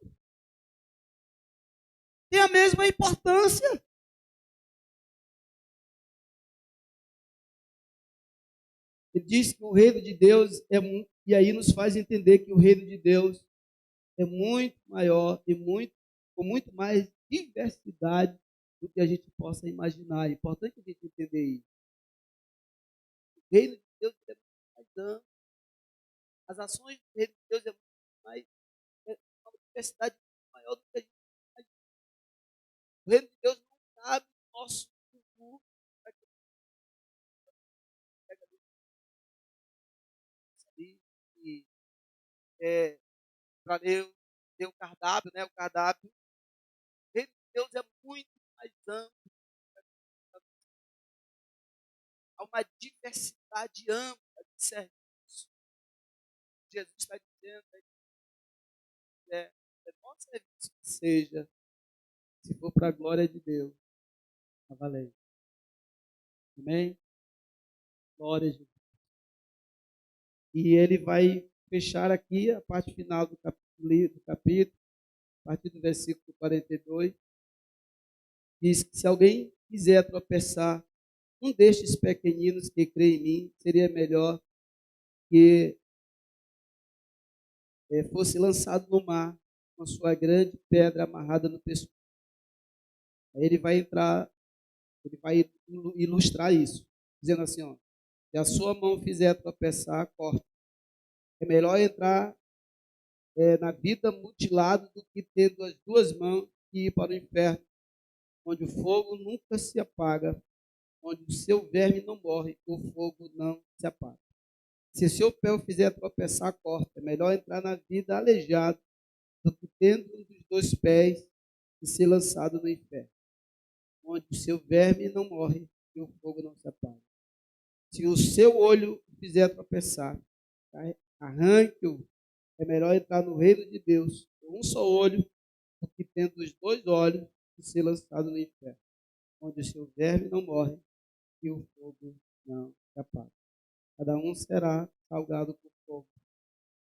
Tem a mesma importância. Ele diz que o reino de Deus e aí nos faz entender que o reino de Deus é muito maior e com muito mais diversidade do que a gente possa imaginar. É importante a gente entender isso. O reino de Deus é muito mais amplo. As ações do reino de Deus é uma diversidade muito maior do que a gente imagina. O reino de Deus não cabe no nosso culto. E para ler o cardápio, né? O cardápio. O reino de Deus é muito mais amplo. Há uma diversidade ampla de serviços. Jesus está dizendo nosso serviço que seja, se for para a glória de Deus, está valendo. Amém? Glória a Jesus. E ele vai fechar aqui a parte final do capítulo, a partir do versículo 42. diz que se alguém quiser tropeçar, um destes pequeninos que crê em mim, seria melhor que fosse lançado no mar com a sua grande pedra amarrada no pescoço. Aí ele vai entrar, ele vai ilustrar isso, dizendo assim, ó, se a sua mão fizer tropeçar, corta. É melhor entrar na vida mutilado do que tendo as duas mãos e ir para o inferno, onde o fogo nunca se apaga, onde o seu verme não morre, o fogo não se apaga. Se o seu pé o fizer tropeçar, corta. É melhor entrar na vida aleijado do que tendo um dos dois pés e ser lançado no inferno, onde o seu verme não morre e o fogo não se apaga. Se o seu olho o fizer tropeçar, arranque-o. É melhor entrar no reino de Deus com um só olho do que tendo os dois olhos e ser lançado no inferno, onde o seu verme não morre e o fogo não se apaga. Cada um será salgado por fogo.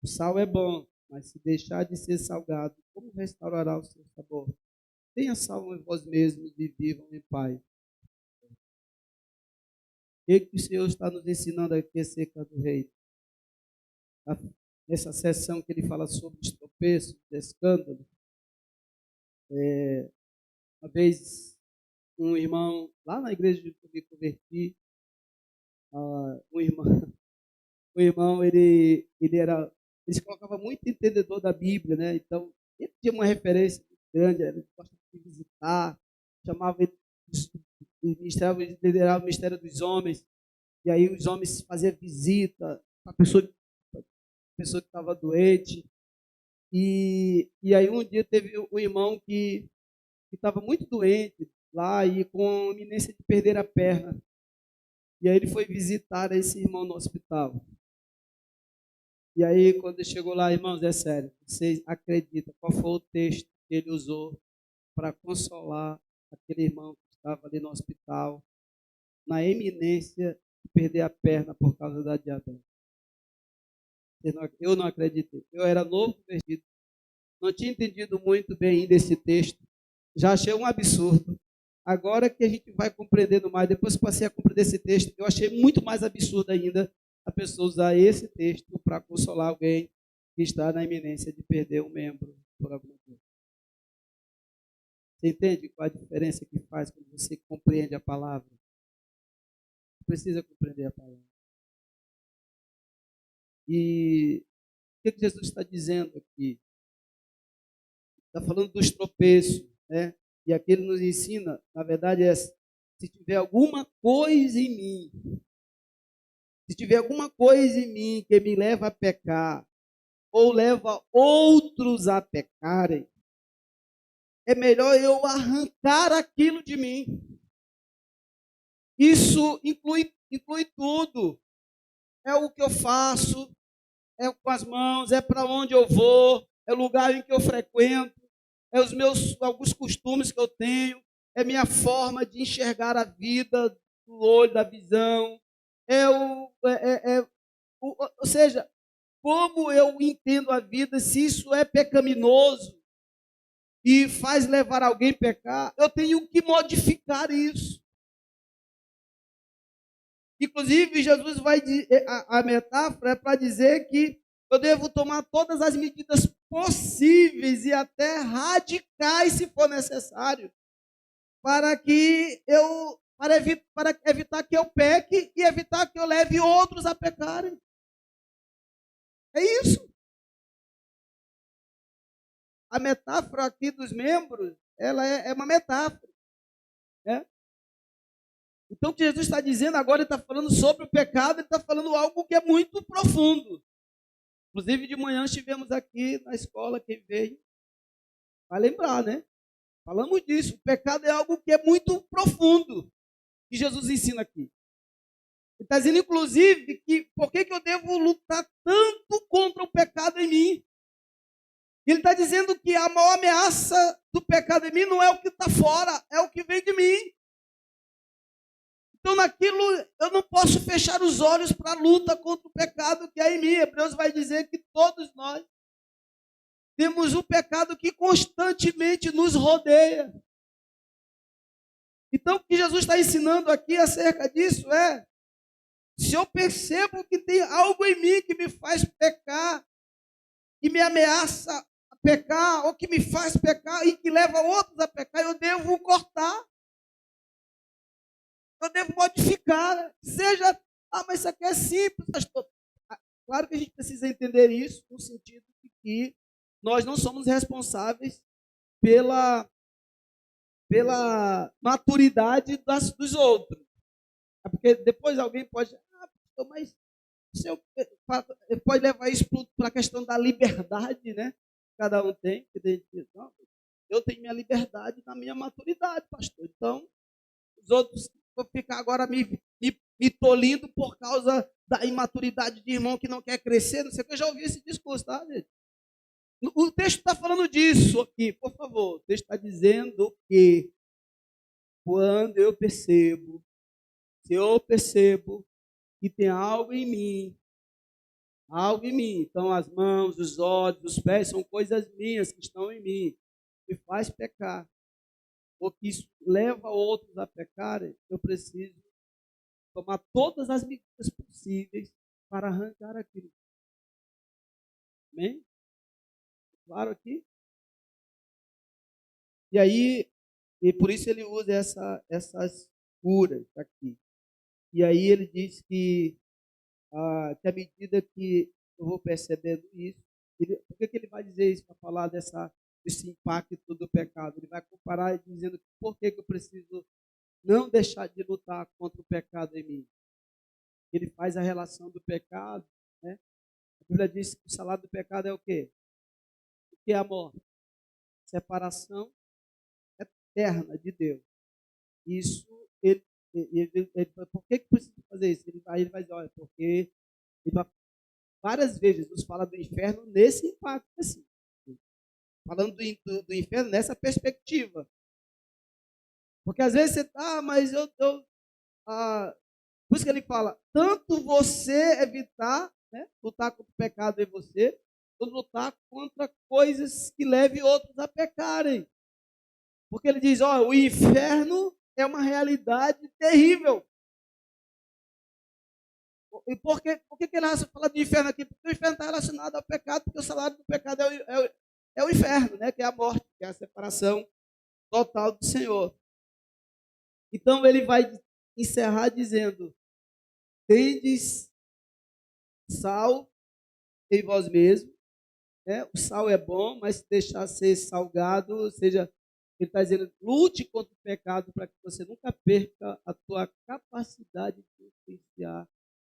O sal é bom, mas se deixar de ser salgado, como restaurará o seu sabor? Tenha sal em vós mesmos e vivam em paz. O que o Senhor está nos ensinando aqui acerca do reino? Nessa sessão que ele fala sobre os tropeços, os escândalos. Uma vez, um irmão, lá na igreja que eu me converti, ele se colocava muito entendedor da Bíblia, né? Então, ele tinha uma referência muito grande, ele gostava de visitar, chamava ele, liderava o Ministério dos Homens, e aí os homens faziam visita para a pessoa que estava doente, e aí um dia teve um irmão que estava muito doente lá e com a iminência de perder a perna, e aí ele foi visitar esse irmão no hospital. E aí, quando ele chegou lá, irmãos, é sério, vocês acreditam qual foi o texto que ele usou para consolar aquele irmão que estava ali no hospital, na iminência de perder a perna por causa da diabetes? Eu não acreditei. Eu era novo convertido, não tinha entendido muito bem ainda esse texto, já achei um absurdo. Agora que a gente vai compreendendo mais, depois que passei a compreender esse texto, eu achei muito mais absurdo ainda a pessoa usar esse texto para consolar alguém que está na iminência de perder um membro por alguma coisa. Você entende qual a diferença que faz quando você compreende a palavra? Precisa compreender a palavra. E o que Jesus está dizendo aqui? Está falando dos tropeços, né? E aqui ele nos ensina, na verdade, se tiver alguma coisa em mim, se tiver alguma coisa em mim que me leva a pecar, ou leva outros a pecarem, é melhor eu arrancar aquilo de mim. Isso inclui tudo. É o que eu faço, é com as mãos, é para onde eu vou, é o lugar em que eu frequento, é os meus alguns costumes que eu tenho, é minha forma de enxergar a vida, do olho, da visão, ou seja, como eu entendo a vida, se isso é pecaminoso e faz levar alguém a pecar, eu tenho que modificar isso. Inclusive, Jesus vai a metáfora é para dizer que eu devo tomar todas as medidas possíveis e até radicais, se for necessário, para evitar que eu peque e evitar que eu leve outros a pecarem. É isso. A metáfora aqui dos membros, ela é uma metáfora, né? Então, o que Jesus está dizendo agora, ele está falando sobre o pecado, ele está falando algo que é muito profundo. Inclusive, de manhã estivemos aqui na escola, quem veio vai lembrar, né? Falamos disso. O pecado é algo que é muito profundo, que Jesus ensina aqui. Ele está dizendo, inclusive, que por que eu devo lutar tanto contra o pecado em mim? Ele está dizendo que a maior ameaça do pecado em mim não é o que está fora, é o que vem de mim. Então, naquilo, eu não posso fechar os olhos para a luta contra o pecado que é em mim. Hebreus vai dizer que todos nós temos um pecado que constantemente nos rodeia. Então, o que Jesus está ensinando aqui acerca disso é: se eu percebo que tem algo em mim que me faz pecar, que me ameaça a pecar, ou que me faz pecar e que leva outros a pecar, eu devo cortar, eu devo modificar. Seja, mas isso aqui é simples, pastor. Claro que a gente precisa entender isso no sentido de que nós não somos responsáveis pela, pela maturidade dos outros. É porque depois alguém pode, pastor, mas se eu, pode levar isso para a questão da liberdade, né? Cada um tem. Não, eu tenho minha liberdade na minha maturidade, pastor. Então, os outros vão ficar agora me tolindo por causa da imaturidade de irmão que não quer crescer. Não sei o que, eu já ouvi esse discurso, tá, gente? O texto está falando disso aqui, por favor. O texto está dizendo que quando eu percebo, se eu percebo que tem algo em mim, então as mãos, os olhos, os pés são coisas minhas que estão em mim, que faz pecar, ou que isso leva outros a pecarem, eu preciso tomar todas as medidas possíveis para arrancar aquilo. Amém? Claro aqui? E aí, e por isso ele usa essas curas aqui. E aí ele diz que à medida que eu vou percebendo isso, por que ele vai dizer isso para falar desse impacto do pecado? Ele vai comparar dizendo por que eu preciso não deixar de lutar contra o pecado em mim. Ele faz a relação do pecado, né? A Bíblia diz que o salário do pecado é o quê? O que é a morte? Separação eterna de Deus. Isso, por que precisa fazer isso? Ele vai dizer, olha, porque várias vezes nos fala do inferno nesse impacto, assim. Falando do inferno nessa perspectiva. Porque às vezes você está, mas por isso que ele fala, tanto você evitar, né, lutar contra o pecado em você, quanto lutar contra coisas que levem outros a pecarem. Porque ele diz, o inferno é uma realidade terrível. E por que ele fala de inferno aqui? Porque o inferno está relacionado ao pecado, porque o salário do pecado é o inferno, né? Que é a morte, que é a separação total do Senhor. Então ele vai encerrar dizendo: tendes sal em vós mesmos, né? O sal é bom, mas se deixar ser salgado, ou seja, ele está dizendo, lute contra o pecado para que você nunca perca a tua capacidade de influenciar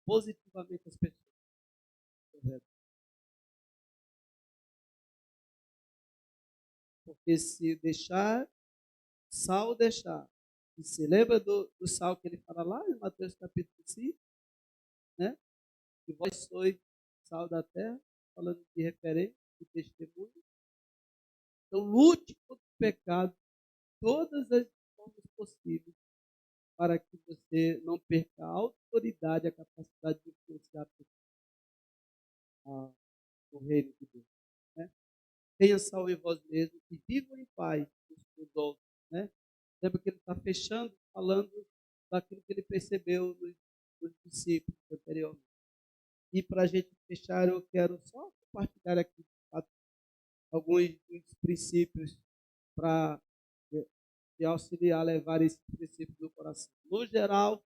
positivamente as pessoas. Correto? Porque se deixar, sal deixar. E se lembra do sal que ele fala lá em Mateus capítulo 5, né? Que vós sois sal da terra, falando de referência, de testemunho. Então, lute contra o pecado todas as formas possíveis para que você não perca a autoridade, a capacidade de influenciar o reino de Deus. Né? Tenha sal em vós mesmos e vivam em paz uns com os outros. Né? Lembra que ele está fechando, falando daquilo que ele percebeu nos discípulos anteriormente. E para a gente fechar, eu quero só compartilhar aqui alguns dos princípios para te auxiliar a levar esses princípios do coração. No geral, o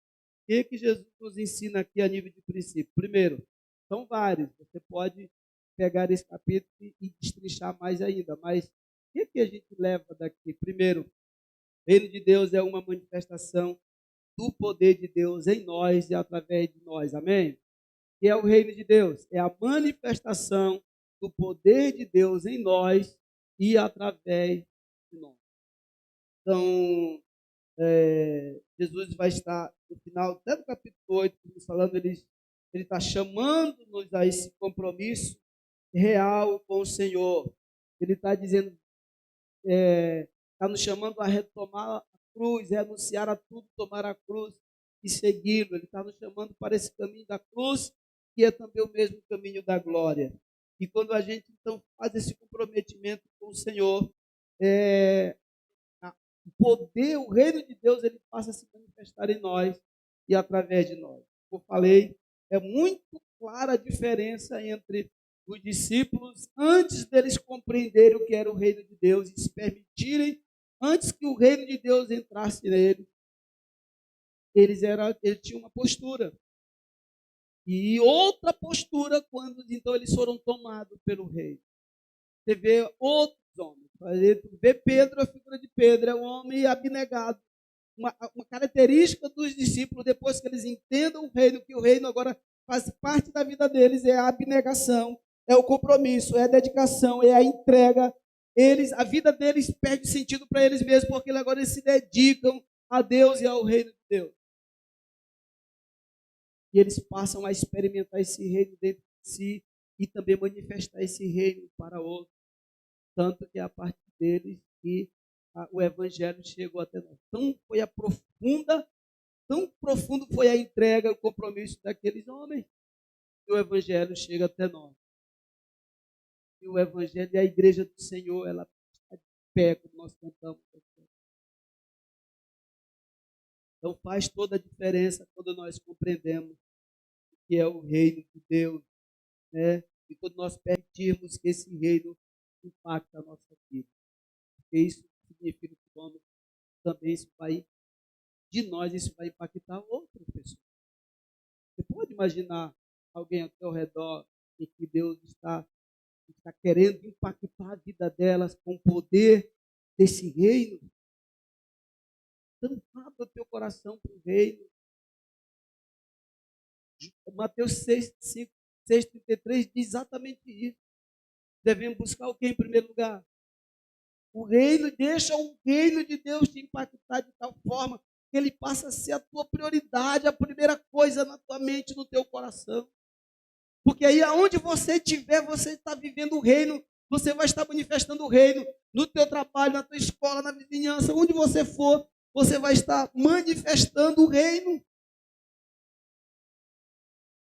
que Jesus nos ensina aqui a nível de princípio? Primeiro, são vários, você pode pegar esse capítulo e destrinchar mais ainda, mas o que a gente leva daqui? Primeiro, o reino de Deus é uma manifestação do poder de Deus em nós e através de nós, amém? Que é o reino de Deus? É a manifestação do poder de Deus em nós e através de nós. Então, Jesus vai estar no final, até no capítulo 8, falando, ele está chamando-nos a esse compromisso real com o Senhor. Ele está dizendo, está nos chamando a retomar a cruz, renunciar a tudo, tomar a cruz e segui-lo. Ele está nos chamando para esse caminho da cruz, que é também o mesmo caminho da glória. E quando a gente, então, faz esse comprometimento com o Senhor, O poder, o reino de Deus, ele passa a se manifestar em nós e através de nós. Como eu falei, é muito clara a diferença entre os discípulos antes deles compreenderem o que era o reino de Deus e se permitirem, antes que o reino de Deus entrasse neles, eles tinham uma postura. E outra postura quando então eles foram tomados pelo rei. Você vê outros homens. Vê Pedro, a figura de Pedro, é um homem abnegado. Uma característica dos discípulos, depois que eles entendam o reino, que o reino agora faz parte da vida deles, é a abnegação, é o compromisso, é a dedicação, é a entrega. A vida deles perde sentido para eles mesmos, porque agora eles se dedicam a Deus e ao reino de Deus. E eles passam a experimentar esse reino dentro de si e também manifestar esse reino para outros. Tanto que é a partir deles que o evangelho chegou até nós. Tão profundo foi a entrega, o compromisso daqueles homens, que o evangelho chega até nós. E o evangelho e a igreja do Senhor, ela está de pé, como nós cantamos. Então faz toda a diferença quando nós compreendemos que é o reino de Deus, né? E quando nós permitirmos que esse reino impacte a nossa vida. Porque isso significa que também isso vai impactar outras pessoas. Você pode imaginar alguém ao seu redor em que Deus está querendo impactar a vida delas com o poder desse reino? Então, abra o teu coração para o reino. Mateus 6,33 diz exatamente isso. Devemos buscar o que em primeiro lugar? O reino, deixa o reino de Deus te impactar de tal forma que ele passa a ser a tua prioridade, a primeira coisa na tua mente, no teu coração. Porque aí aonde você estiver, você está vivendo o reino, você vai estar manifestando o reino no teu trabalho, na tua escola, na vizinhança, onde você for, você vai estar manifestando o reino.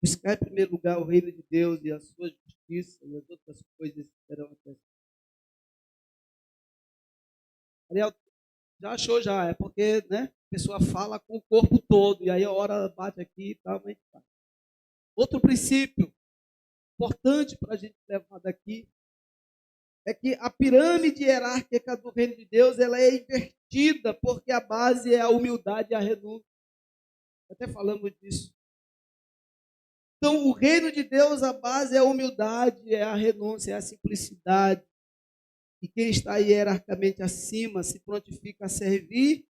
Buscar em primeiro lugar o reino de Deus e a sua justiça e as outras coisas serão acrescentadas. Ariel, já achou já, é porque, né, a pessoa fala com o corpo todo, e aí a hora bate aqui e tal, mas tá. Outro princípio importante para a gente levar daqui é que a pirâmide hierárquica do reino de Deus, ela é invertida, porque a base é a humildade e a renúncia. Até falamos disso. Então, o reino de Deus, a base é a humildade, é a renúncia, é a simplicidade. E quem está hierarquicamente acima se prontifica a servir,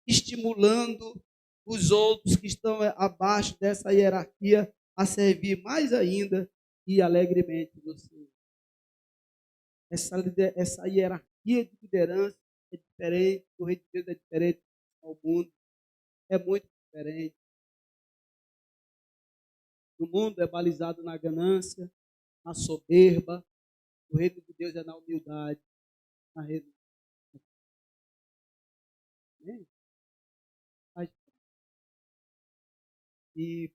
estimulando os outros que estão abaixo dessa hierarquia a servir mais ainda e alegremente no Senhor. Essa hierarquia de liderança é diferente, o reino de Deus é diferente ao mundo, é muito diferente. O mundo é balizado na ganância, na soberba, o reino de Deus é na humildade, na renúncia. E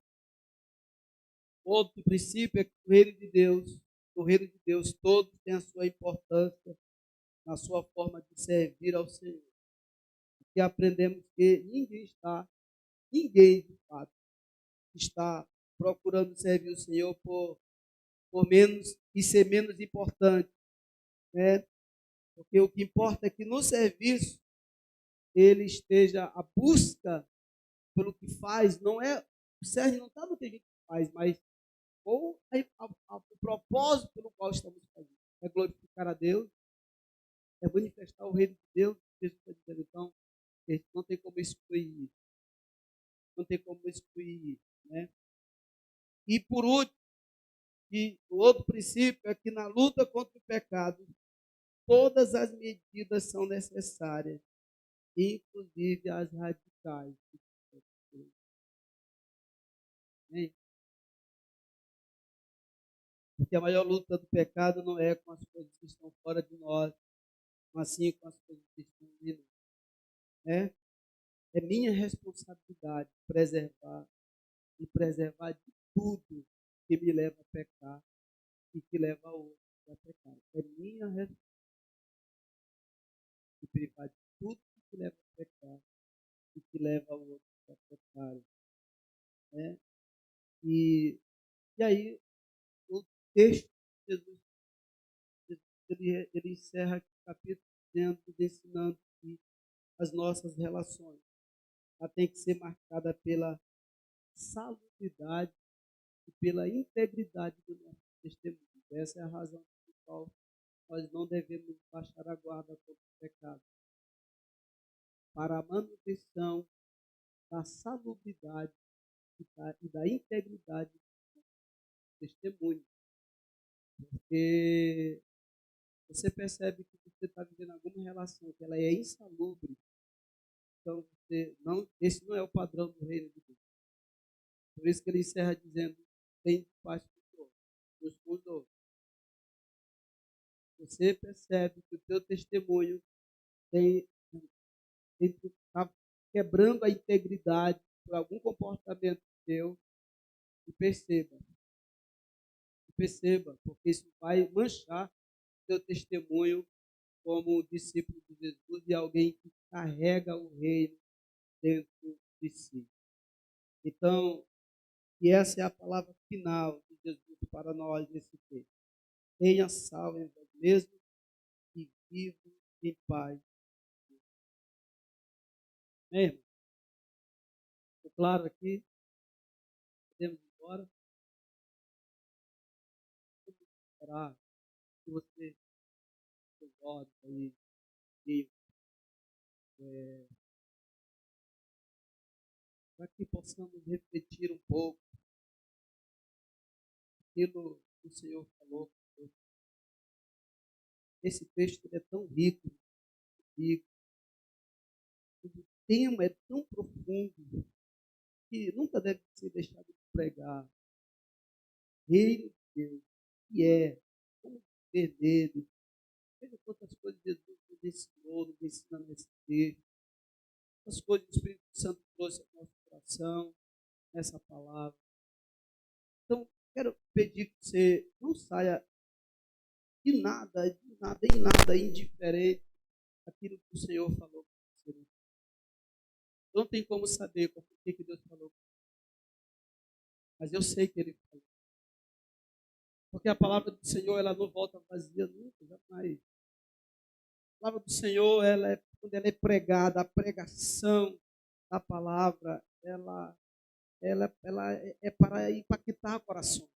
outro princípio é que o reino de Deus todo tem a sua importância na sua forma de servir ao Senhor. E aprendemos que ninguém de fato, está procurando servir o Senhor por menos e ser menos importante, né? Porque o que importa é que no serviço ele esteja a busca pelo que faz, não é o cerne não está no que a gente faz, mas ou o propósito pelo qual estamos fazendo. É glorificar a Deus, é manifestar o reino de Deus. Jesus está dizendo, então, não tem como excluir isso. Não tem como excluir isso, né? E por último, o outro princípio é que na luta contra o pecado, todas as medidas são necessárias, inclusive as radicais. Porque a maior luta do pecado não é com as coisas que estão fora de nós, mas sim com as coisas que estão em nós. Né? É minha responsabilidade preservar de tudo que me leva a pecar e que leva a outro a pecar. É minha responsabilidade privar de tudo que que leva a pecar e que leva o outro a pecar, né? E aí, o texto de Jesus, ele encerra aqui o capítulo dizendo, ensinando que as nossas relações ela tem que ser marcada pela salubridade e pela integridade do nosso testemunho. Essa é a razão pela qual nós não devemos baixar a guarda contra o pecado. Para a manutenção da salubridade e da integridade do testemunho. Porque você percebe que você está vivendo alguma relação que ela é insalubre, então esse não é o padrão do reino de Deus. Por isso que ele encerra dizendo, tem paz com os outros. Você percebe que o teu testemunho está quebrando a integridade por algum comportamento teu, e perceba, porque isso vai manchar o teu testemunho como discípulo de Jesus e alguém que carrega o reino dentro de si. Então, e essa é a palavra final de Jesus para nós nesse texto. Tenha salvo em vós mesmos e vivam em paz. Amém, irmão? Ficou claro aqui? Podemos ir embora? Vamos esperar que você concorde aí e para que possamos refletir um pouco aquilo que o Senhor falou. Esse texto ele é tão rico, o tema é tão profundo que nunca deve ser deixado de pregar. Reino de Deus, que é, como viver nele. Veja quantas coisas Jesus nos ensinou, nos ensina nesse texto. Quantas coisas o Espírito Santo trouxe ao nosso coração, nessa palavra. Então, quero pedir que você não saia de nada, em nada indiferente daquilo que o Senhor falou com você. Não tem como saber o que Deus falou. Mas eu sei que Ele falou. Porque a palavra do Senhor, ela não volta vazia nunca, jamais. A palavra do Senhor, quando ela é pregada, a pregação da palavra, ela é para impactar o coração.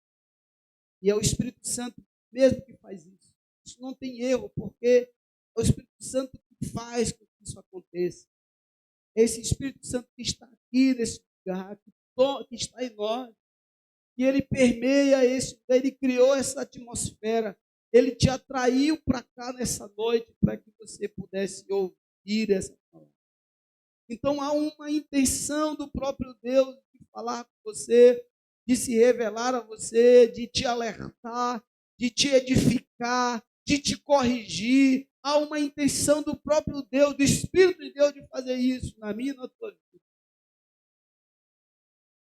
E é o Espírito Santo mesmo que faz isso. Isso não tem erro, porque é o Espírito Santo que faz com que isso aconteça. É esse Espírito Santo que está aqui nesse lugar, que está em nós, e ele permeia ele criou essa atmosfera, ele te atraiu para cá nessa noite para que você pudesse ouvir essa palavra. Então há uma intenção do próprio Deus de falar com você, de se revelar a você, de te alertar, de te edificar, de te corrigir. Há uma intenção do próprio Deus, do Espírito de Deus, de fazer isso na minha e na tua vida.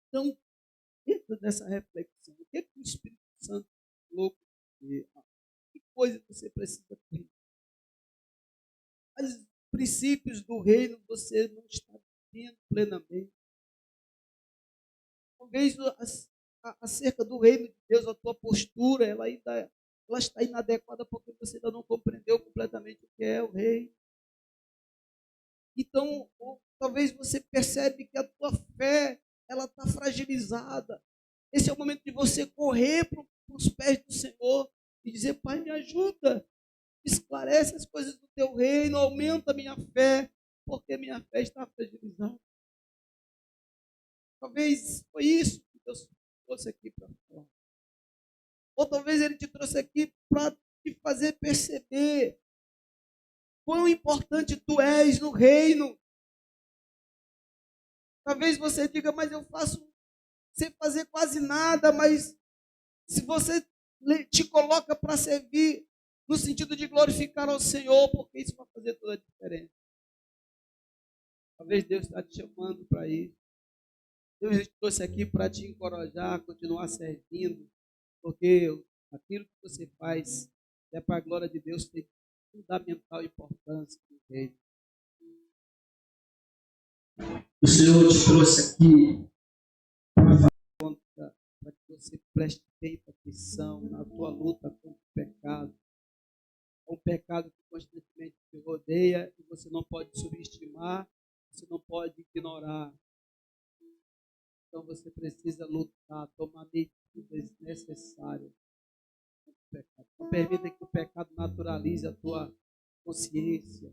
Então, dentro dessa reflexão, o que o Espírito Santo falou com você? Que coisa você precisa ter? Os princípios do reino você não está vivendo plenamente. Talvez acerca do reino de Deus, a tua postura, ela está inadequada porque você ainda não compreendeu completamente o que é o reino. Então, talvez você percebe que a tua fé, ela está fragilizada. Esse é o momento de você correr para os pés do Senhor e dizer, Pai, me ajuda, esclarece as coisas do teu reino, aumenta a minha fé, porque minha fé está fragilizada. Talvez foi isso que Deus trouxe aqui para falar. Ou talvez Ele te trouxe aqui para te fazer perceber quão importante tu és no reino. Talvez você diga, mas eu faço sem fazer quase nada, mas se você te coloca para servir no sentido de glorificar ao Senhor, porque isso vai fazer toda a diferença. Talvez Deus está te chamando para isso. Deus te trouxe aqui para te encorajar a continuar servindo, porque aquilo que você faz é para a glória de Deus, tem fundamental importância no reino. O Senhor te trouxe aqui para que você preste bem atenção na tua luta contra o pecado. É um pecado que constantemente te rodeia e você não pode subestimar, você não pode ignorar. Então você precisa lutar, tomar medidas necessárias contra o pecado. Não permita que o pecado naturalize a tua consciência.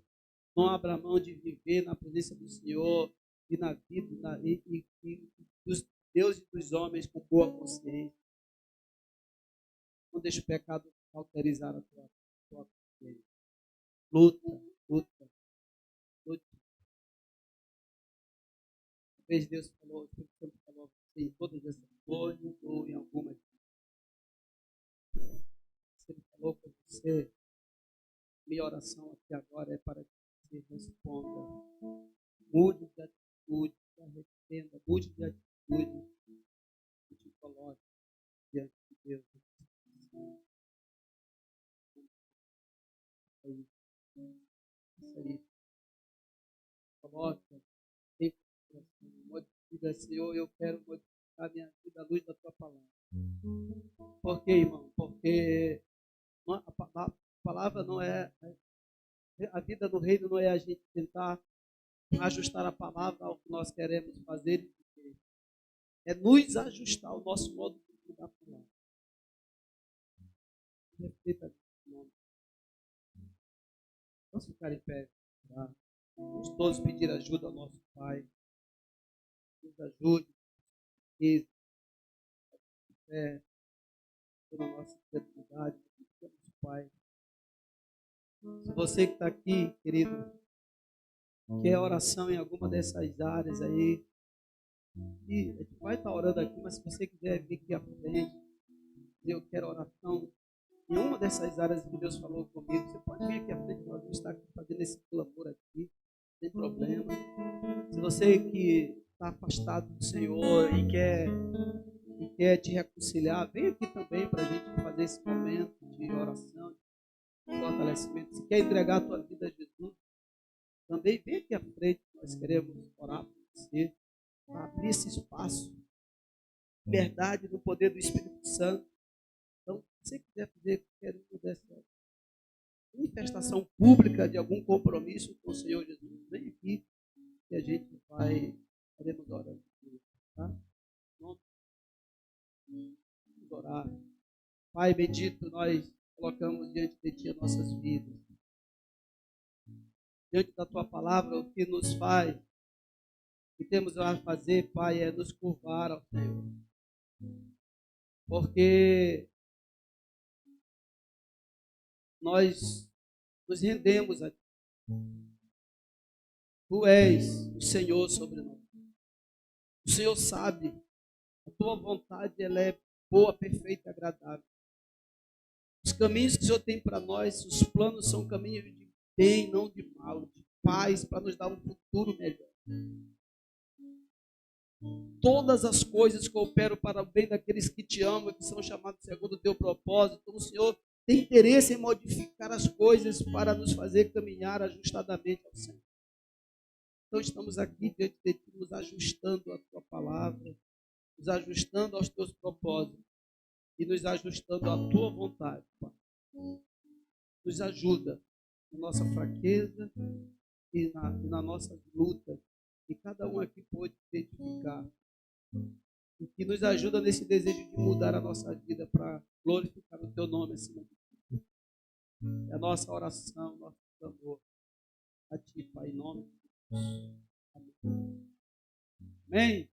Não abra mão de viver na presença do Senhor e na vida e dos Deus e dos homens com boa consciência. Não deixe o pecado alterizar a tua consciência. Luta, luta, luta. Talvez Deus falou, o Espírito Santo falou em todas essas coisas ou em algumas. Se Ele falou com você, minha oração aqui agora é para que você responda. Mude de atitude, se arrependa, mude de atitude e te coloque diante de Deus. Isso aí. Coloca em coração. Diga, Senhor, eu quero modificar minha vida à luz da tua palavra. Por quê, irmão? Porque a palavra não é. A vida no reino não é a gente tentar ajustar a palavra ao que nós queremos fazer e viver. É nos ajustar ao nosso modo de viver a palavra. Respeita o nome. Vamos ficar em pé. Tá? Vamos todos pedir ajuda ao nosso Pai. Nos ajude. E pela nossa criatividade. Nosso Pai. Se você que está aqui, querido, quer oração em alguma dessas áreas aí, e a gente vai estar orando aqui, mas se você quiser vir aqui à frente, eu quero oração em uma dessas áreas que Deus falou comigo, você pode vir aqui à frente, nós vamos estar aqui fazendo esse clamor aqui, sem problema. Se você que está afastado do Senhor e quer te reconciliar, vem aqui também para a gente fazer esse momento de oração, de fortalecimento. Se quer entregar a tua vida a Jesus, também vem aqui à frente, nós queremos orar por você, para abrir esse espaço, verdade no poder do Espírito Santo. Então, se você quiser fazer qualquer uma dessa manifestação pública de algum compromisso com o Senhor Jesus, vem aqui que a gente faremos orar. Tá? Vamos orar. Pai bendito, nós colocamos diante de Ti as nossas vidas. Diante da Tua palavra, o que nos faz, o que temos a fazer, Pai, é nos curvar ao Senhor. Porque nós nos rendemos a Ti. Tu és o Senhor sobre nós. O Senhor sabe, a Tua vontade ela é boa, perfeita e agradável. Os caminhos que o Senhor tem para nós, os planos são caminhos de bem, não de mal, de paz, para nos dar um futuro melhor. Todas as coisas cooperam para o bem daqueles que te amam, que são chamados segundo o teu propósito. Então, o Senhor tem interesse em modificar as coisas para nos fazer caminhar ajustadamente ao Senhor. Então, estamos aqui diante de ti, nos ajustando à tua palavra, nos ajustando aos teus propósitos e nos ajustando à tua vontade, Pai. Nos ajuda na nossa fraqueza e na nossa luta, e cada um aqui pode identificar. O que nos ajuda nesse desejo de mudar a nossa vida para glorificar o teu nome acima de tudo. É a nossa oração, nosso clamor a ti, Pai, em nome de Jesus. Amém. Amém.